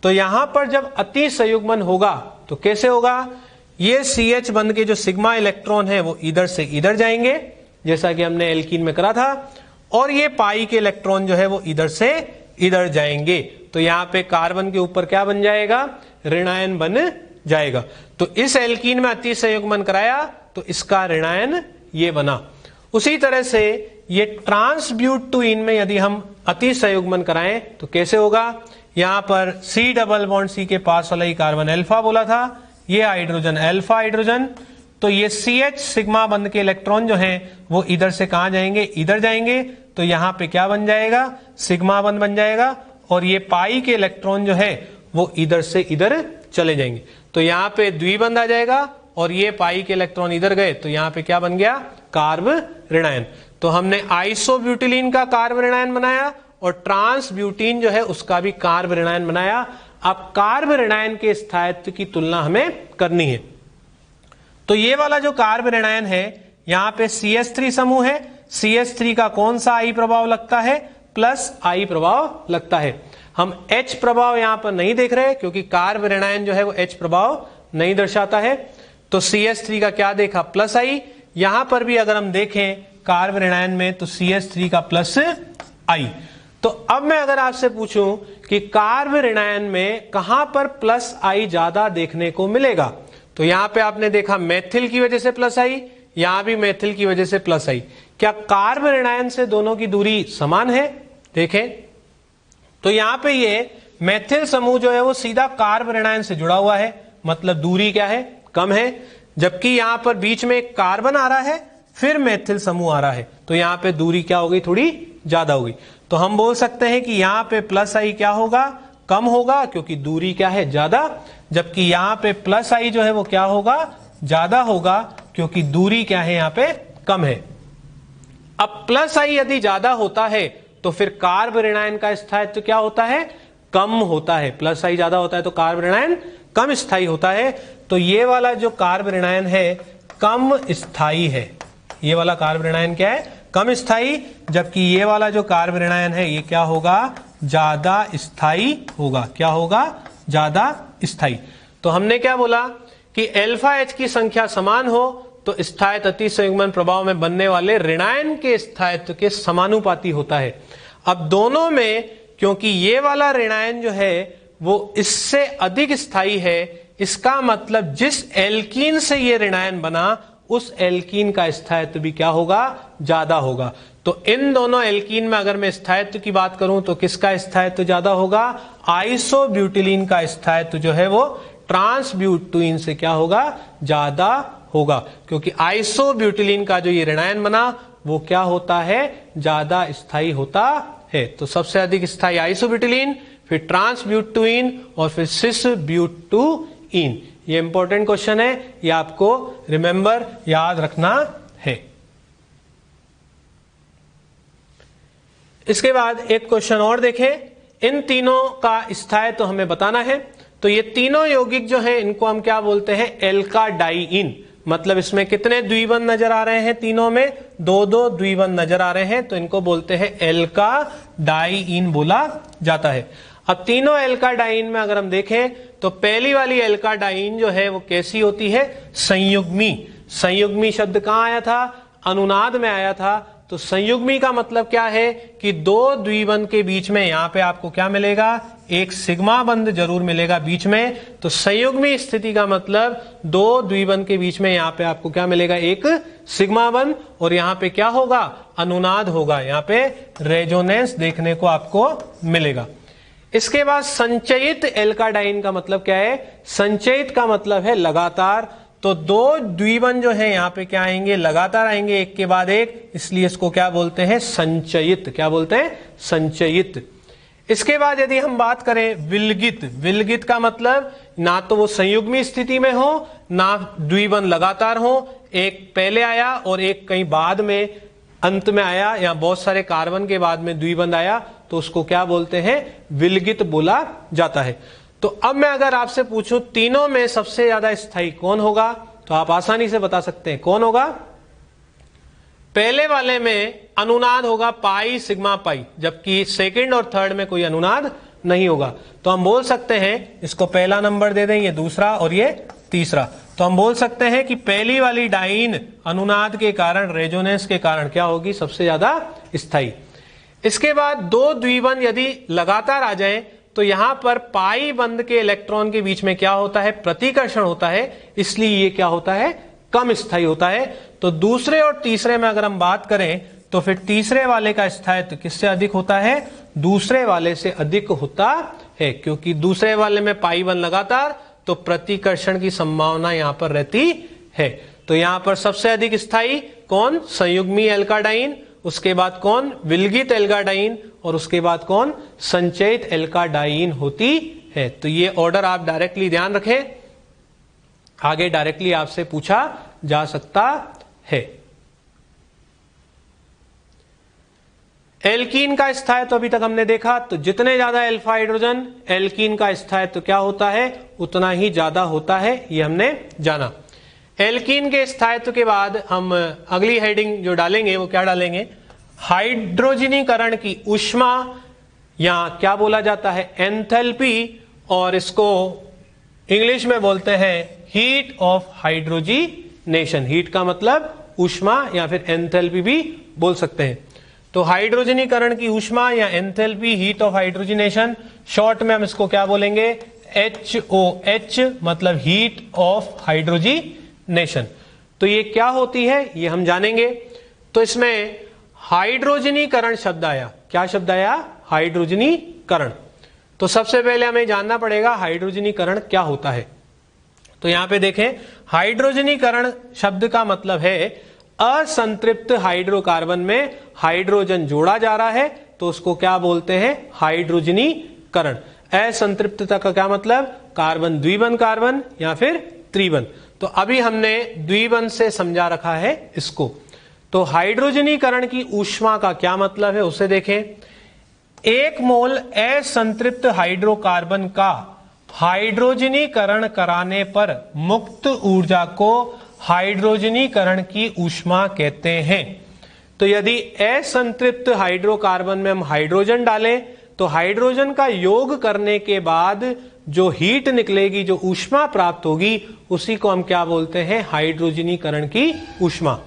Speaker 1: तो यहां पर जब अति संयुग्मन होगा तो कैसे होगा, ये CH बंध के जो सिग्मा इलेक्ट्रॉन है वो इधर से इधर जाएंगे, जैसा कि हमने एल्कीन में करा था, और ये पाई के इलेक्ट्रॉन जो है वो इधर से इधर जाएंगे। तो यहां पे कार्बन के ऊपर क्या बन जाएगा, ऋणायन बन जाएगा। तो इस एल्कीन में अति संयुग्मन कराया तो इसका ऋणायन ये बना। उसी तरह से ये ट्रांसब्यूटीन में यदि हम अति संयुग्मन कराएं तो कैसे होगा, यहां पर C डबल बॉन्ड C के पास वाला ही कार्बन अल्फा बोला था, ये हाइड्रोजन अल्फा हाइड्रोजन, तो ये CH सिग्मा बंध के इलेक्ट्रॉन जो हैं वो इधर से कहां जाएंगे, इधर जाएंगे। तो यहां पे क्या बन जाएगा, सिग्मा बंध बन जाएगा, और ये पाई के इलेक्ट्रॉन जो है वो इधर से इधर चले जाएंगे। तो यहां पे द्विबंध आ जाएगा, और ये पाई के इलेक्ट्रॉन इधर गए तो यहां पे क्या बन गया, कार्ब ऋणायन। तो हमने आइसोब्यूटिलीन का कार्ब ऋणायन बनाया और ट्रांसब्यूटीन जो है उसका भी कार्ब ऋणायन बनाया। अब कार्ब ऋणायन के स्थायित्व की तुलना हमें करनी है। तो ये वाला जो कार्ब ऋणायन है, यहां पे CH3 समूह है, CH3 का कौन सा I प्रभाव लगता है, प्लस I प्रभाव लगता है। हम H प्रभाव यहां पर नहीं देख रहे क्योंकि कार्ब ऋणायन जो है वो H प्रभाव नहीं दर्शाता है। तो CH3 का क्या देखा, प्लस I। यहां पर भी अगर हम देखें कार्ब ऋणायन में तो CH3 का प्लस I। तो अब मैं अगर आपसे पूछूं कि कार्ब ऋणायन में कहां पर प्लस I ज्यादा देखने को मिलेगा, तो यहां पे आपने देखा मेथिल की वजह से प्लस I, यहां भी मेथिल की वजह से प्लस I। क्या कार्ब ऋणायन से दोनों की दूरी समान है, देखें तो यहां पे ये मेथिल समूह जो है वो सीधा कार्ब ऋणायन से जुड़ा हुआ है, मतलब दूरी क्या है, कम है। जबकि यहां पर बीच में एक कार्बन आ रहा है फिर मेथिल समूह आ रहा है, तो यहां पे दूरी क्या हो गई, थोड़ी ज्यादा हो गई। तो हम बोल सकते हैं कि यहां पे प्लस I क्या होगा, कम होगा, क्योंकि दूरी क्या है, ज्यादा। जबकि यहां पे प्लस I जो है वो क्या होगा, ज्यादा होगा, क्योंकि दूरी क्या है, यहां पे कम है। अब प्लस I यदि ज्यादा होता है तो फिर कार्ब ऋणायन का स्थायित्व क्या होता है, कम होता है। प्लस I ज्यादा होता है तो कार्ब ऋणायन कम स्थायी होता है। तो ये वाला जो कार्ब ऋणायन है कम स्थायी है, ये वाला कार्ब ऋणायन क्या है, कम स्थायी। जबकि ये वाला जो कार्ब ऋणायन है ये क्या होगा, ज्यादा स्थायी होगा। क्या होगा, ज्यादा स्थायी। तो हमने क्या बोला कि अल्फा H की संख्या समान हो तो स्थायित्व अति संयुग्मन प्रभाव में बनने वाले ऋणायन के स्थायित्व के समानुपाती होता है। अब दोनों में क्योंकि ये वाला ऋणायन जो है वो इससे अधिक स्थायी है, इसका मतलब जिस एल्कीन से ये ऋणायन बना उस एल्कीन का स्थायित्व भी क्या होगा, ज्यादा होगा। तो इन दोनों एल्कीन में अगर मैं स्थायित्व की बात करूं तो किसका स्थायित्व ज्यादा होगा, आइसोब्यूटिलीन का स्थायित्व जो है वो ट्रांसब्यूटीन से क्या होगा, ज्यादा होगा। क्योंकि आइसोब्यूटिलीन का जो ये ऋणायन बना वो क्या होता है, ज्यादा स्थायी होता है। तो सबसे अधिक स्थायी आइसोब्यूटिलीन, फिर ट्रांसब्यूटीन और फिर सिसब्यूटुइन। ये इंपॉर्टेंट क्वेश्चन है, ये आपको रिमेंबर याद रखना है। इसके बाद एक क्वेश्चन और देखें, इन तीनों का स्थायित्व तो हमें बताना है। तो ये तीनों यौगिक जो हैं इनको हम क्या बोलते हैं, एल्काडाइइन। मतलब इसमें कितने द्विबंध नजर आ रहे हैं, तीनों में दो दो द्विबंध नजर आ रहे हैं, तो इनको बोलते हैं एल्काडाइइन बोला जाता है। अब तीनों एल्काडाइन में अगर हम देखें तो पहली वाली एल्काडाइन जो है वो कैसी होती है, संयुग्मी। संयुग्मी शब्द कहां आया था, अनुनाद में आया था। तो संयुग्मी का मतलब क्या है कि दो द्विबंध के बीच में यहां पे आपको क्या मिलेगा, एक सिग्मा बंध जरूर मिलेगा बीच में। तो संयुग्मी स्थिति का मतलब दो द्विबंध के बीच में यहां पे आपको क्या मिलेगा, एक सिग्मा बंध, और यहां पे क्या होगा, अनुनाद होगा, यहां पे रेजोनेंस देखने को आपको मिलेगा। इसके बाद संचयित एल्काडाइन का मतलब क्या है, संचयित का मतलब है लगातार। तो दो द्विबंध जो है यहां पे क्या आएंगे, लगातार आएंगे, एक के बाद एक, इसलिए इसको क्या बोलते हैं, संचयित। क्या बोलते हैं, संचयित। इसके बाद यदि हम बात करें विलगित, विलगित का मतलब ना तो वो संयुग्मी स्थिति में हो ना द्विबंध लगातार हो, एक पहले आया और एक कहीं बाद में अंत में आया, या बहुत सारे कार्बन के बाद में द्विबंध आया, तो उसको क्या बोलते हैं, विलगित बोला जाता है। तो अब मैं अगर आपसे पूछूं तीनों में सबसे ज्यादा स्थायी कौन होगा, तो आप आसानी से बता सकते हैं कौन होगा। पहले वाले में अनुनाद होगा पाई सिग्मा पाई, जबकि सेकंड और थर्ड में कोई अनुनाद नहीं होगा। तो हम बोल सकते हैं, इसको पहला नंबर दे दें, ये दूसरा और ये तीसरा। तो हम बोल सकते हैं कि पहली वाली डाइन अनुनाद के कारण, रेजोनेंस के कारण क्या होगी, सबसे ज्यादा स्थायी। इसके बाद दो द्विबंध यदि लगातार आ जाएं तो यहां पर पाई बंध के इलेक्ट्रॉन के बीच में क्या होता है, प्रतिकर्षण होता है, इसलिए ये क्या होता है, कम स्थायी होता है। तो दूसरे और तीसरे में अगर हम बात करें तो फिर तीसरे वाले का स्थायित्व किससे अधिक होता है, दूसरे वाले से अधिक होता है, क्योंकि दूसरे वाले में पाई बंध लगातार, तो प्रतिकर्षण की संभावना यहां पर रहती है। तो यहां पर सबसे अधिक स्थायी कौन, संयुग्मी एल्काडाइन, उसके बाद कौन, विलगित एल्काडाइन, और उसके बाद कौन, संचयित एल्काडाइन होती है। तो ये ऑर्डर आप डायरेक्टली ध्यान रखें, आगे डायरेक्टली आपसे पूछा जा सकता है। एल्कीन का स्थायित्व तो अभी तक हमने देखा, तो जितने ज्यादा अल्फा हाइड्रोजन, एल्कीन का स्थायित्व तो क्या होता है, उतना ही ज्यादा होता है, ये हमने जाना। एल्कीन के स्थायित्व के बाद हम अगली हेडिंग जो डालेंगे वो क्या डालेंगे, हाइड्रोजनीकरण की ऊष्मा, या क्या बोला जाता है, एंथैल्पी, और इसको इंग्लिश में बोलते हैं हीट ऑफ हाइड्रोजीनेशन। हीट का मतलब ऊष्मा या फिर एंथैल्पी भी बोल सकते हैं। तो हाइड्रोजनीकरण की ऊष्मा या enthalpy, heat of hydrogenation, short में हम इसको क्या बोलेंगे, HOH, मतलब हीट ऑफ हाइड्रोजनेशन। तो ये क्या होती है ये हम जानेंगे। तो इसमें हाइड्रोजनीकरण शब्द आया, क्या शब्द आया, हाइड्रोजनीकरण। तो सबसे पहले हमें जानना पड़ेगा हाइड्रोजनीकरण क्या होता है। तो यहां पे देखें, हाइड्रोजनीकरण शब्द का मतलब है असंतृप्त हाइड्रोकार्बन में हाइड्रोजन जोड़ा जा रहा है, तो उसको क्या बोलते हैं, हाइड्रोजनीकरण। असंतृप्तता का क्या मतलब, कार्बन द्विबंध कार्बन या फिर त्रिबंध। तो अभी हमने द्विबंध से समझा रखा है इसको। तो हाइड्रोजनीकरण की ऊष्मा का क्या मतलब है उसे देखें। एक मोल असंतृप्त हाइड्रोकार्बन का हाइड्रोजनीकरण कराने पर मुक्त ऊर्जा को हाइड्रोजनीकरण की ऊष्मा कहते हैं। तो यदि असंतृप्त हाइड्रोकार्बन में हम हाइड्रोजन डालें तो हाइड्रोजन का योग करने के बाद जो हीट निकलेगी, जो ऊष्मा प्राप्त होगी, उसी को हम क्या बोलते हैं, हाइड्रोजनीकरण की ऊष्मा।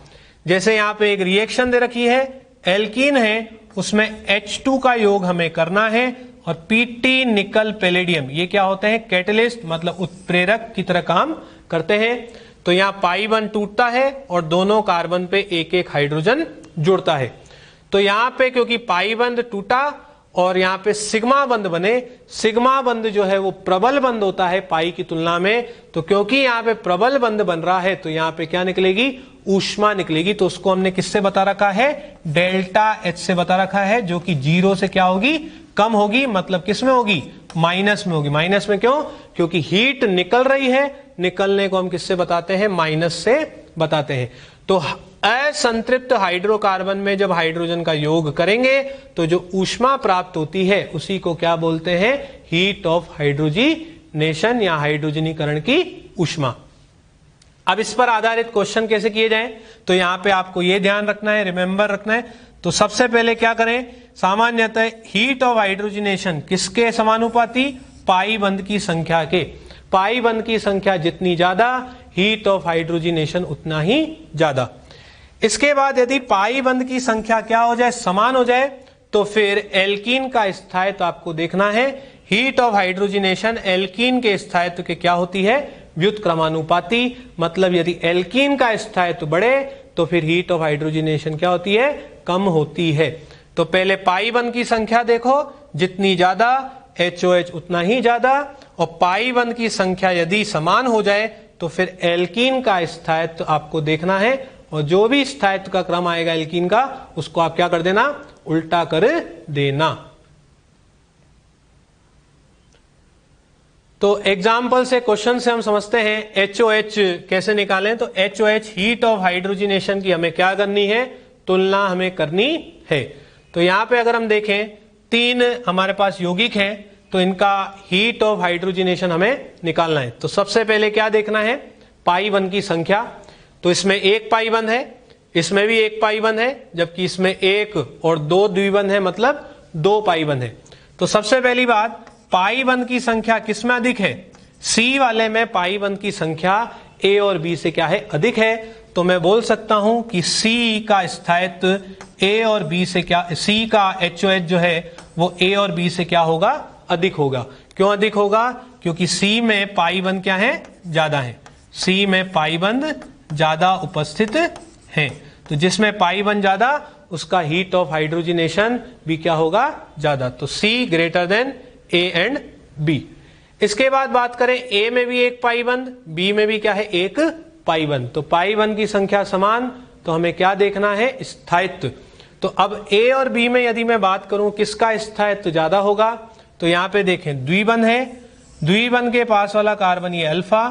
Speaker 1: जैसे यहां पे एक रिएक्शन दे रखी है, एल्कीन है, उसमें H2 का योग हमें करना है, और Pt निकल पैलेडियम, ये क्या होते हैं, कैटलिस्ट, मतलब उत्प्रेरक की तरह काम करते हैं। तो यहां पाई बंध टूटता है और दोनों कार्बन पे एक एक हाइड्रोजन जुड़ता है। तो यहां पे क्योंकि पाई बंध टूटा और यहां पे सिग्मा बंध बने, सिग्मा बंध जो है वो प्रबल बंध होता है पाई की तुलना में। तो क्योंकि यहां पे प्रबल बंध बन रहा है तो यहां पे क्या निकलेगी, ऊष्मा निकलेगी। तो उसको हमने किससे बता रखा है, डेल्टा H से बता रखा है, जो कि 0 से क्या होगी, कम होगी। मतलब किस में होगी, माइनस में होगी। माइनस में क्यों, क्योंकि हीट निकल रही है, निकलने को हम किससे बताते हैं, माइनस से बताते हैं। तो असंतृप्त हाइड्रोकार्बन में जब हाइड्रोजन का योग करेंगे तो जो ऊष्मा प्राप्त होती है उसी को क्या बोलते हैं, हीट ऑफ हाइड्रोजीनेशन या हाइड्रोजनीकरण की ऊष्मा। अब इस पर आधारित क्वेश्चन कैसे किए जाएं, तो यहां पे आपको यह ध्यान रखना है, रिमेंबर रखना है। तो सबसे पहले क्या करें, सामान्यतः हीट ऑफ हाइड्रोजनेशन किसके समानुपाती, पाई बंध की संख्या के। पाई बंध की संख्या जितनी ज्यादा, हीट ऑफ हाइड्रोजनेशन उतना ही ज्यादा। इसके बाद यदि पाई बंध की संख्या क्या हो जाए, समान हो जाए, तो फिर एल्कीन का स्थायित्व आपको देखना है। हीट ऑफ हाइड्रोजनेशन एल्कीन के स्थायित्व के क्या होती है, व्युत्क्रमानुपाती। मतलब यदि एल्कीन का स्थायित्व बढ़े तो फिर हीट ऑफ हाइड्रोजनेशन क्या होती है, कम होती है। तो पहले पाई बंध की संख्या देखो, जितनी ज्यादा HOH उतना ही ज्यादा, और पाई बंध की संख्या यदि समान हो जाए तो फिर एल्कीन का स्थायित्व आपको देखना है, और जो भी स्थायित्व का क्रम आएगा एल्कीन का, उसको आप क्या कर देना, उल्टा कर देना। तो एग्जाम्पल से, क्वेश्चन से हम समझते हैं HOH कैसे निकालें। तो HOH हीट ऑफ हाइड्रोजनेशन की हमें क्या करनी है, तुलना हमें करनी है। तो यहां पे अगर हम देखें, 3 हमारे पास यौगिक हैं, तो इनका हीट ऑफ हाइड्रोजनेशन हमें निकालना है। तो सबसे पहले क्या देखना है, पाई बंध की संख्या। तो इसमें एक पाई बंध है, इसमें भी एक पाई बंध है, जबकि इसमें 1 और 2 द्विबंध है, मतलब 2 पाई बंध है। तो सबसे पहली बात, पाई बंध की संख्या किसमें अधिक है? सी वाले में पाई बंध की संख्या ए और बी से क्या है? अधिक है। तो मैं बोल सकता हूं कि सी का स्थायित्व ए और बी से क्या, सी का एचओएच जो है वो ए और बी से क्या होगा? अधिक होगा। क्यों अधिक होगा? क्योंकि सी में पाई बंध क्या है? ज्यादा है। सी में पाई बंध ज्यादा उपस्थित है। तो जिसमें पाई बंध ज्यादा उसका हीट ऑफ हाइड्रोजनेशन भी क्या होगा? ज्यादा। तो C greater than A and B. इसके बाद बात करें, ए में भी एक पाई बंध, बी में भी क्या है? एक पाई बंध। तो पाई बंध की संख्या समान, तो हमें क्या देखना है? स्थायित्व। तो अब ए और बी में यदि मैं बात करूं किसका स्थायित्व ज्यादा होगा, तो यहां पे देखें द्विबंध है, द्विबंध के पास वाला कार्बन ये अल्फा,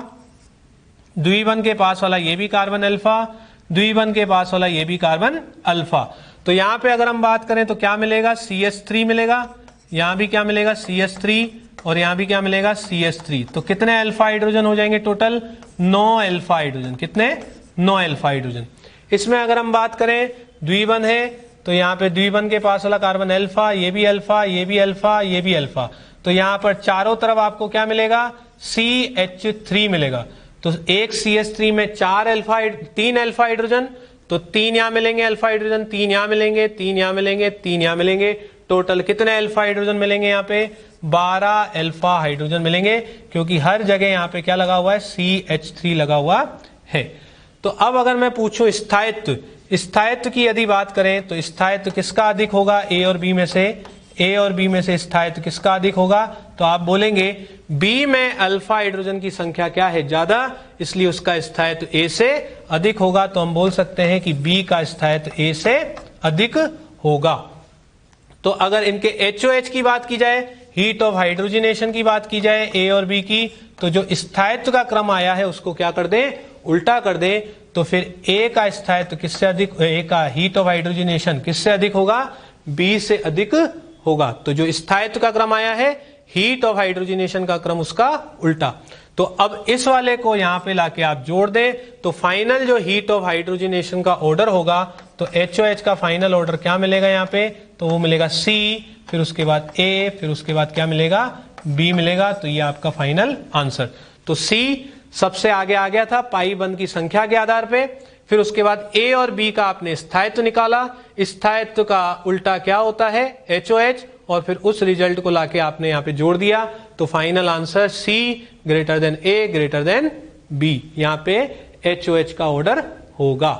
Speaker 1: द्विबंध के पास वाला ये भी कार्बन अल्फा, द्विबंध के पास वाला ये भी कार्बन अल्फा। तो यहां पे अगर हम बात करें तो क्या मिलेगा? CH3 मिलेगा, यहां भी क्या मिलेगा? CH3, और यहां भी क्या मिलेगा? CH3। तो कितने अल्फा हाइड्रोजन हो जाएंगे टोटल? 9 alpha hydrogen. कितने? 9 अल्फा हाइड्रोजन। इसमें अगर हम बात करें द्विबंध है, तो यहाँ पे द्विबंध के पास वाला कार्बन अल्फा, ये भी अल्फा, ये भी अल्फा, ये भी अल्फा। तो यहाँ पर चारों तरफ आपको क्या मिलेगा? CH3 मिलेगा। तो एक CH3 में 3 अल्फा हाइड्रोजन, तो 3 यहां मिलेंगे अल्फा हाइड्रोजन, 3 यहां मिलेंगे, 3 यहां मिलेंगे, 3 यहां मिलेंगे। टोटल कितने अल्फा हाइड्रोजन मिलेंगे? यहाँ पे 12 अल्फा हाइड्रोजन मिलेंगे, क्योंकि हर जगह यहाँ पे क्या लगा हुआ है? CH3 लगा हुआ है। तो अब अगर मैं पूछूं स्थायित्व, स्थायित्व की यदि बात करें तो स्थायित्व किसका अधिक होगा? ए और बी में से, ए और बी में से स्थायित्व किसका अधिक होगा? तो आप बोलेंगे बी में अल्फा हाइड्रोजन की संख्या क्या है? ज्यादा, इसलिए उसका स्थायित्व ए से अधिक होगा। तो हम बोल सकते हैं कि बी का स्थायित्व ए से अधिक होगा। तो अगर इनके एचओएच की बात की जाए, हीट ऑफ हाइड्रोजनेशन की बात की जाए ए और बी की, तो जो स्थायित्व का क्रम आया है उसको क्या कर दें? उल्टा कर दें। तो फिर ए का स्थायित्व किससे अधिक, ए का हीट ऑफ हाइड्रोजनेशन किससे अधिक होगा? बी से अधिक होगा। तो जो स्थायित्व का क्रम आया है, हीट ऑफ हाइड्रोजनेशन का क्रम उसका उल्टा। तो अब इस वाले को यहां पे लाके आप जोड़ दें, तो फाइनल जो हीट ऑफ हाइड्रोजनेशन का ऑर्डर होगा, तो एचओएच का फाइनल ऑर्डर क्या मिलेगा यहाँ पे? तो वो मिलेगा सी, फिर उसके बाद ए, फिर उसके बाद क्या मिलेगा? बी मिलेगा। तो ये आपका फाइनल आंसर। तो सी सबसे आगे आ गया था पाई बंध की संख्या के आधार पे। फिर उसके बाद ए और बी का आपने स्थायित्व निकाला, स्थायित्व का उल्टा क्या होता है? एचओएच, और फिर उस रिजल्ट को लाके आपने यहाँ पे जोड़ दिया। तो final answer C greater than A greater than B, यहाँ पे एचओएच का ऑर्डर होगा।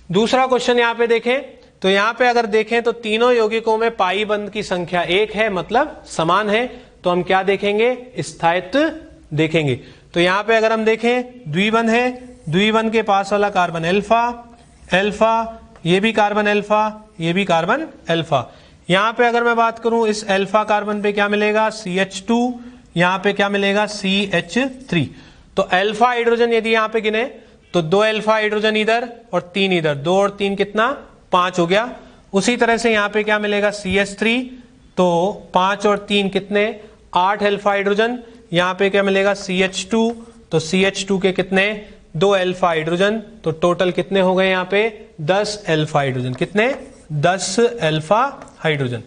Speaker 1: दूसरा क्वेश्चन यहाँ पे देखें, तो यहां पे अगर देखें तो तीनों यौगिकों में पाई बंध की संख्या 1 है, मतलब समान है। तो हम क्या देखेंगे? स्थायित्व देखेंगे। तो यहां पे अगर हम देखें द्विबंध है, द्विबंध के पास वाला कार्बन अल्फा, अल्फा, ये भी कार्बन अल्फा, ये भी कार्बन अल्फा। यहां पे अगर मैं बात करूं इस अल्फा कार्बन पे क्या मिलेगा? CH2, यहां पे क्या मिलेगा? CH3। तो अल्फा हाइड्रोजन यदि यहां पे गिने तो 2 अल्फा हाइड्रोजन इधर और 3 इधर, 2 और 3 कितना? 5 हो गया। उसी तरह से यहां पे क्या मिलेगा? CH3, तो 5 और 3 कितने? 8 अल्फा हाइड्रोजन। यहां पे क्या मिलेगा? CH2, तो CH2 के कितने? 2 अल्फा हाइड्रोजन। तो टोटल कितने हो गए यहाँ पे? 10 अल्फा हाइड्रोजन। कितने? 10 अल्फा हाइड्रोजन।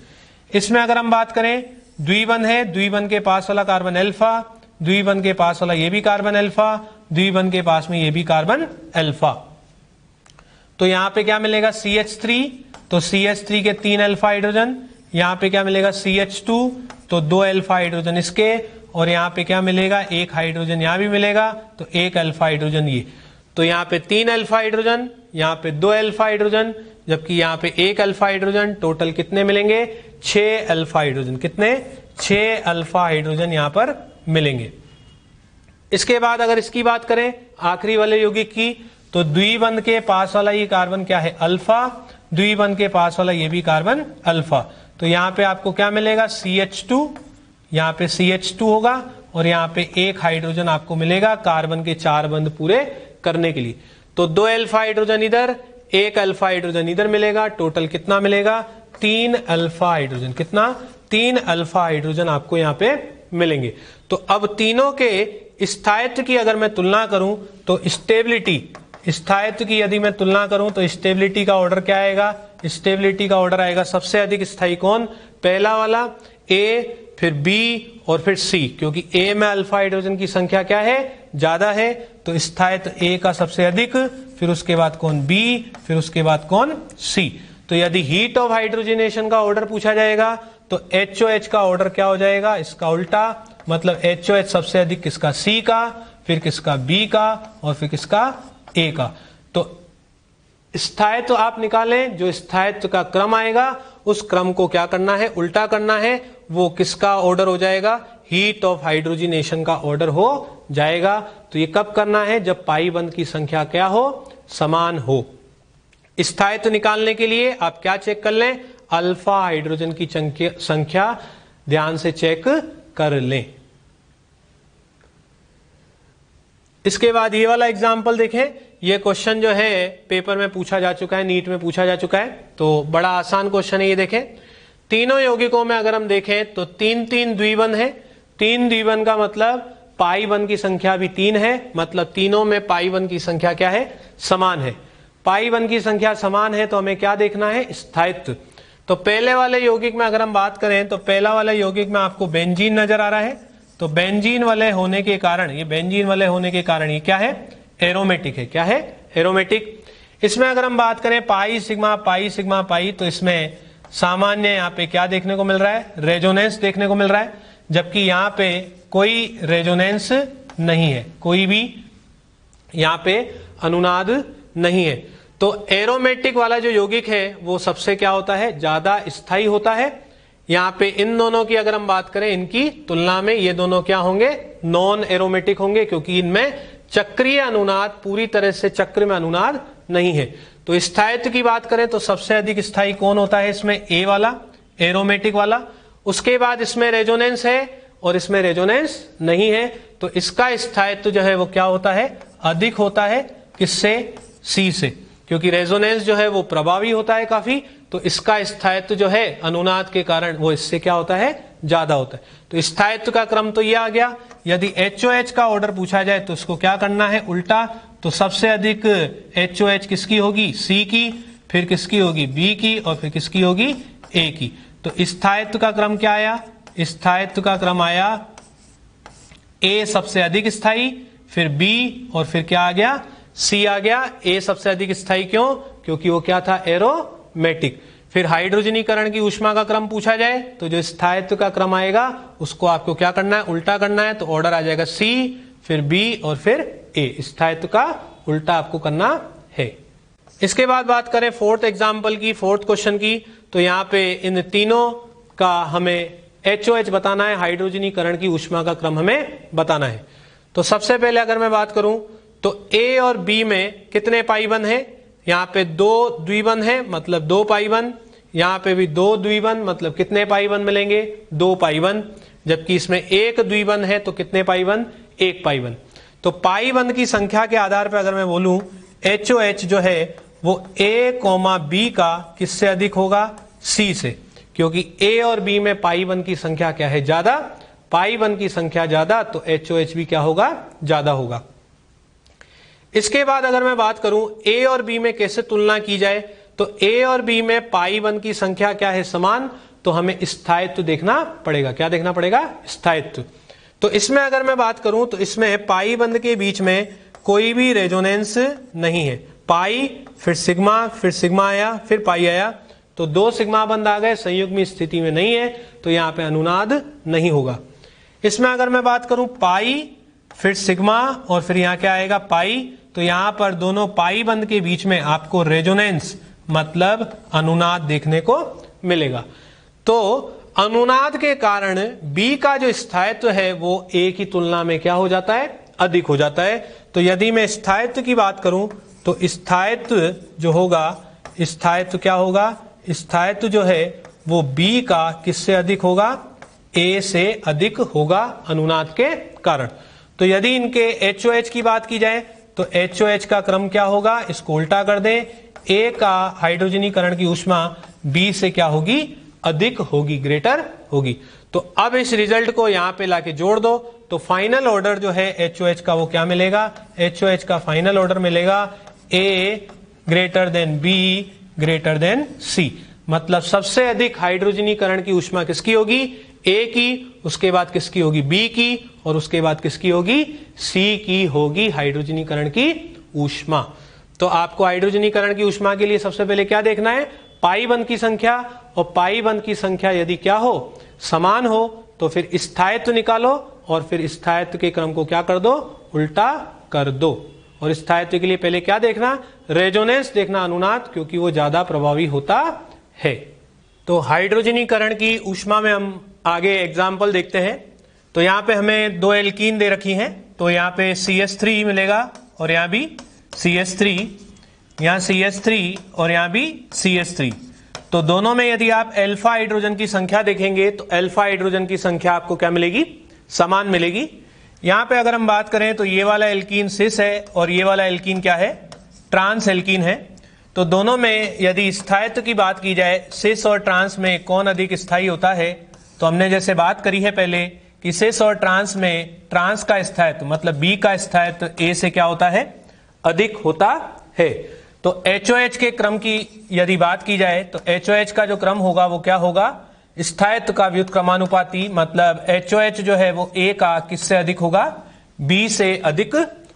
Speaker 1: इसमें अगर हम बात करें द्विबंध है, द्विबंध के पास वाला कार्बन अल्फा, द्विबंध के पास वाला ये भी कार्बन अल्फा, द्विबंध के पास में ये भी कार्बन अल्फा। तो यहां पे क्या मिलेगा? CH3, तो CH3 के 3 अल्फा हाइड्रोजन। यहां पे क्या मिलेगा? CH2, तो 2 अल्फा हाइड्रोजन इसके, और यहां पे क्या मिलेगा? 1 हाइड्रोजन यहां भी मिलेगा, तो 1 अल्फा हाइड्रोजन ये। तो यहां पे 3 अल्फा हाइड्रोजन, यहां पे 2 अल्फा हाइड्रोजन, जबकि यहां पे 1 अल्फा हाइड्रोजन। टोटल कितने मिलेंगे? 6 अल्फा हाइड्रोजन। कितने? 6 अल्फा हाइड्रोजन यहां पर मिलेंगे। इसके बाद अगर इसकी बात करें आखिरी वाले यौगिक की, तो द्विबंध के पास वाला ये कार्बन क्या है? अल्फा, द्विबंध के पास वाला ये भी कार्बन अल्फा। तो यहां पे आपको क्या मिलेगा? CH2, यहां पे CH2 होगा, और यहां पे 1 हाइड्रोजन आपको मिलेगा कार्बन के 4 बंध पूरे करने के लिए। तो 2 अल्फा हाइड्रोजन इधर, 1 अल्फा हाइड्रोजन इधर मिलेगा। टोटल कितना मिलेगा? 3 अल्फा हाइड्रोजन। कितना? 3 अल्फा हाइड्रोजन आपको यहाँ पे मिलेंगे। तो अब तीनों के स्थायित्व की अगर मैं तुलना करूं तो स्टेबिलिटी, स्थायित्व की यदि मैं तुलना करूं तो स्टेबिलिटी का ऑर्डर क्या आएगा? स्टेबिलिटी का ऑर्डर आएगा सबसे अधिक स्थायी कौन? पहला वाला। ए, फिर बी और फिर सी, क्योंकि ए में अल्फा हाइड्रोजन की संख्या क्या है, ज्यादा है, तो स्थायित्व ए का सबसे अधिक, फिर उसके बाद कौन, बी, फिर उसके बाद कौन, सी। तो यदि हीट ऑफ हाइड्रोजनेशन का ऑर्डर पूछा जाएगा तो HOH का ऑर्डर क्या हो जाएगा, इसका उल्टा, मतलब HOH सबसे अधिक किसका, सी का, फिर किसका, बी का, और फिर किसका, ए का। तो स्थायित्व आप निकालें, जो स्थायित्व का क्रम आएगा उस क्रम को क्या करना है, उल्टा करना है, वो किसका ऑर्डर हो जाएगा, हीट ऑफ हाइड्रोजनेशन का ऑर्डर हो जाएगा। तो ये कब करना है, जब पाई बंध की संख्या क्या हो, समान हो। स्थायित्व निकालने के लिए आप क्या चेक कर लें, अल्फा हाइड्रोजन की संख्या ध्यान से चेक कर लें। इसके बाद ये वाला एग्जाम्पल देखें, ये क्वेश्चन जो है पेपर में पूछा जा चुका है, नीट में पूछा जा चुका है, तो बड़ा आसान क्वेश्चन है ये। देखें, तीनों यौगिकों में अगर हम देखें तो 3-3 द्विबंध है। 3 द्विबंध का मतलब पाई बंध की संख्या भी 3 है, मतलब तीनों में पाई बंध की संख्या क्या है, समान है। पाई बंध की संख्या समान है तो हमें क्या देखना है, स्थायित्व। तो पहले वाले यौगिक में अगर हम बात करें तो पहला वाला यौगिक में आपको बेंजीन नजर आ रहा है, तो बेंजीन वाले होने के कारण, ये बेंजीन वाले होने के कारण ये क्या है, एरोमेटिक है। क्या है, एरोमेटिक। इसमें अगर हम बात करें pi sigma pi sigma pi, तो इसमें सामान्य यहाँ पे क्या देखने को मिल रहा है, रेजोनेंस देखने को मिल रहा है, जबकि यहाँ पे कोई रेजोनेंस नहीं है, कोई भी यहाँ पे अनुनाद नहीं है। तो एरोमेटिक वाला जो यौगिक है वो सबसे क्या होता है, ज्यादा स्थायी होता है। यहाँ पे इन दोनों की अगर हम बात करें, इनकी तुलना में ये दोनों क्या होंगे, नॉन एरोमेटिक होंगे, क्योंकि इनमें चक्रीय अनुनाद, पूरी तरह से चक्र में अनुनाद नहीं है। तो स्थायित्व की बात करें तो सबसे अधिक स्थायी कौन होता है, इसमें ए वाला, एरोमेटिक वाला। उसके बाद इसमें रेजोनेंस है और इसमें रेजोनेंस नहीं है, तो इसका स्थायित्व जो है वो क्या होता है, अधिक होता है। किससे, सी से, क्योंकि रेजोनेंस जो है वो प्रभावी होता है काफी, तो इसका स्थायित्व जो है अनुनाद के कारण वो इससे क्या होता है, ज्यादा होता है। तो स्थायित्व का क्रम तो ये आ गया। यदि HOH का ऑर्डर पूछा जाए तो उसको क्या करना है, उल्टा। तो सबसे अधिक HOH किसकी होगी, सी की, फिर किसकी होगी, बी की, और फिर किसकी होगी, ए की। तो स्थायित्व का क्रम क्या आया, स्थायित्व का क्रम आया ए सबसे अधिक स्थायी, फिर बी, और फिर क्या आ गया, सी आ गया। ए सबसे अधिक स्थायी क्यों, क्योंकि वो क्या था, एरोमेटिक। फिर हाइड्रोजनीकरण की ऊष्मा का क्रम पूछा जाए तो जो स्थायित्व का क्रम आएगा उसको आपको क्या करना है, उल्टा करना है। तो ऑर्डर आ जाएगा सी, फिर बी, और फिर ए। स्थायित्व का उल्टा आपको करना है। इसके बाद बात करें फोर्थ एग्जाम्पल की, फोर्थ क्वेश्चन की, तो यहाँ पे इन तीनों का हमें HOH बताना है, हाइड्रोजनीकरण की ऊष्मा का क्रम हमें बताना है। तो सबसे पहले अगर मैं बात करूं तो ए और बी में कितने पाई बंध है, यहाँ पे 2 द्विबंध है, मतलब 2 पाई बंध। यहाँ पे भी 2 द्विबंध, मतलब कितने पाई बंध मिलेंगे, 2 पाई बंध। जबकि इसमें 1 द्विबंध है तो कितने पाई बंध, 1 पाई बंध। तो पाई बंध की संख्या के आधार पर अगर मैं बोलूं, HOH जो है वो A, B का किससे अधिक होगा, C से, क्योंकि A और B में पाई बंध की संख्या क्या है, ज्यादा। पाई बंध की संख्या ज्यादा तो HOH भी क्या होगा, ज्यादा होगा। इसके बाद अगर मैं बात करूं A और B में कैसे तुलना की जाए, तो A और B में पाई बंध की संख्या क्या है, समान, तो हमें स्थायित्व देखना पड़ेगा। क्या देखना पड़ेगा, स्थायित्व। तो इसमें अगर मैं बात करूं तो इसमें पाई बंध के बीच में कोई भी रेजोनेंस नहीं है। पाई, फिर सिग्मा आया, फिर पाई आया, तो 2 सिग्मा बंध आ गए, संयुग्मी स्थिति में नहीं है, तो यहाँ पे अनुनाद नहीं होगा। इसमें अगर मैं बात करूं पाई, फिर सिग्मा, और फिर यहाँ क्या आएगा, पाई, तो यहाँ पर दोनों पाई बंध के बीच में आपको रेजोनेंस मतलब अनुनाद देखने को मिलेगा। तो अनुनाद के कारण बी का जो स्थायित्व है वो ए की तुलना में क्या हो जाता है, अधिक हो जाता है। तो यदि मैं स्थायित्व की बात करूं तो स्थायित्व जो होगा, स्थायित्व क्या होगा, स्थायित्व जो है वो बी का किससे अधिक होगा, ए से अधिक होगा अनुनाद के कारण। तो यदि इनके HOH की बात की जाए तो HOH का क्रम क्या होगा, इसको उल्टा कर दें, ए का हाइड्रोजनीकरण की ऊष्मा बी से क्या होगी, अधिक होगी, ग्रेटर होगी। तो अब इस रिजल्ट को यहां पे लाके जोड़ दो तो फाइनल ऑर्डर जो है HOH का वो क्या मिलेगा, HOH का फाइनल ऑर्डर मिलेगा A greater than B greater than C. मतलब सबसे अधिक हाइड्रोजनीकरण की ऊष्मा किसकी होगी, ए की, उसके बाद किसकी होगी बी की, और उसके बाद किसकी होगी सी की होगी हाइड्रोजनीकरण की ऊष्मा। तो आपको हाइड्रोजनीकरण की ऊष्मा के लिए सबसे पहले क्या देखना है, पाई बंध की संख्या, और पाई बंध की संख्या यदि क्या हो समान हो तो फिर स्थायित्व निकालो, और फिर स्थायित्व के क्रम को क्या कर दो उल्टा कर दो। और स्थायित्व के लिए पहले क्या देखना, रेजोनेंस देखना, अनुनाद, क्योंकि वो ज्यादा प्रभावी होता है। तो हाइड्रोजनीकरण की ऊष्मा में हम आगे एग्जाम्पल देखते हैं। तो यहाँ पे हमें दो एल्कीन दे रखी हैं, तो यहाँ पे CH3 मिलेगा और यहाँ भी CH3, यहाँ CH3 और यहाँ भी CH3। तो दोनों में यदि आप अल्फा हाइड्रोजन की संख्या देखेंगे तो अल्फा हाइड्रोजन की संख्या आपको क्या मिलेगी, समान मिलेगी। यहाँ पे अगर हम बात करें तो ये वाला एल्कीन सिस है और ये वाला एल्कीन क्या है, ट्रांस एल्कीन है। तो दोनों में यदि स्थायित्व की बात की जाए, सिस और ट्रांस में कौन अधिक स्थायी होता है, तो हमने जैसे बात करी है पहले कि सिस और ट्रांस में ट्रांस का स्थायित्व मतलब बी का स्थायित्व ए से क्या होता है, अधिक होता है। तो HOH के क्रम की यदि बात की जाए तो HOH का जो क्रम होगा वो क्या होगा, स्थायित्व का व्युत्क्रमानुपाती, मतलब HOH जो है वो A का किससे अधिक होगा, B से अधिक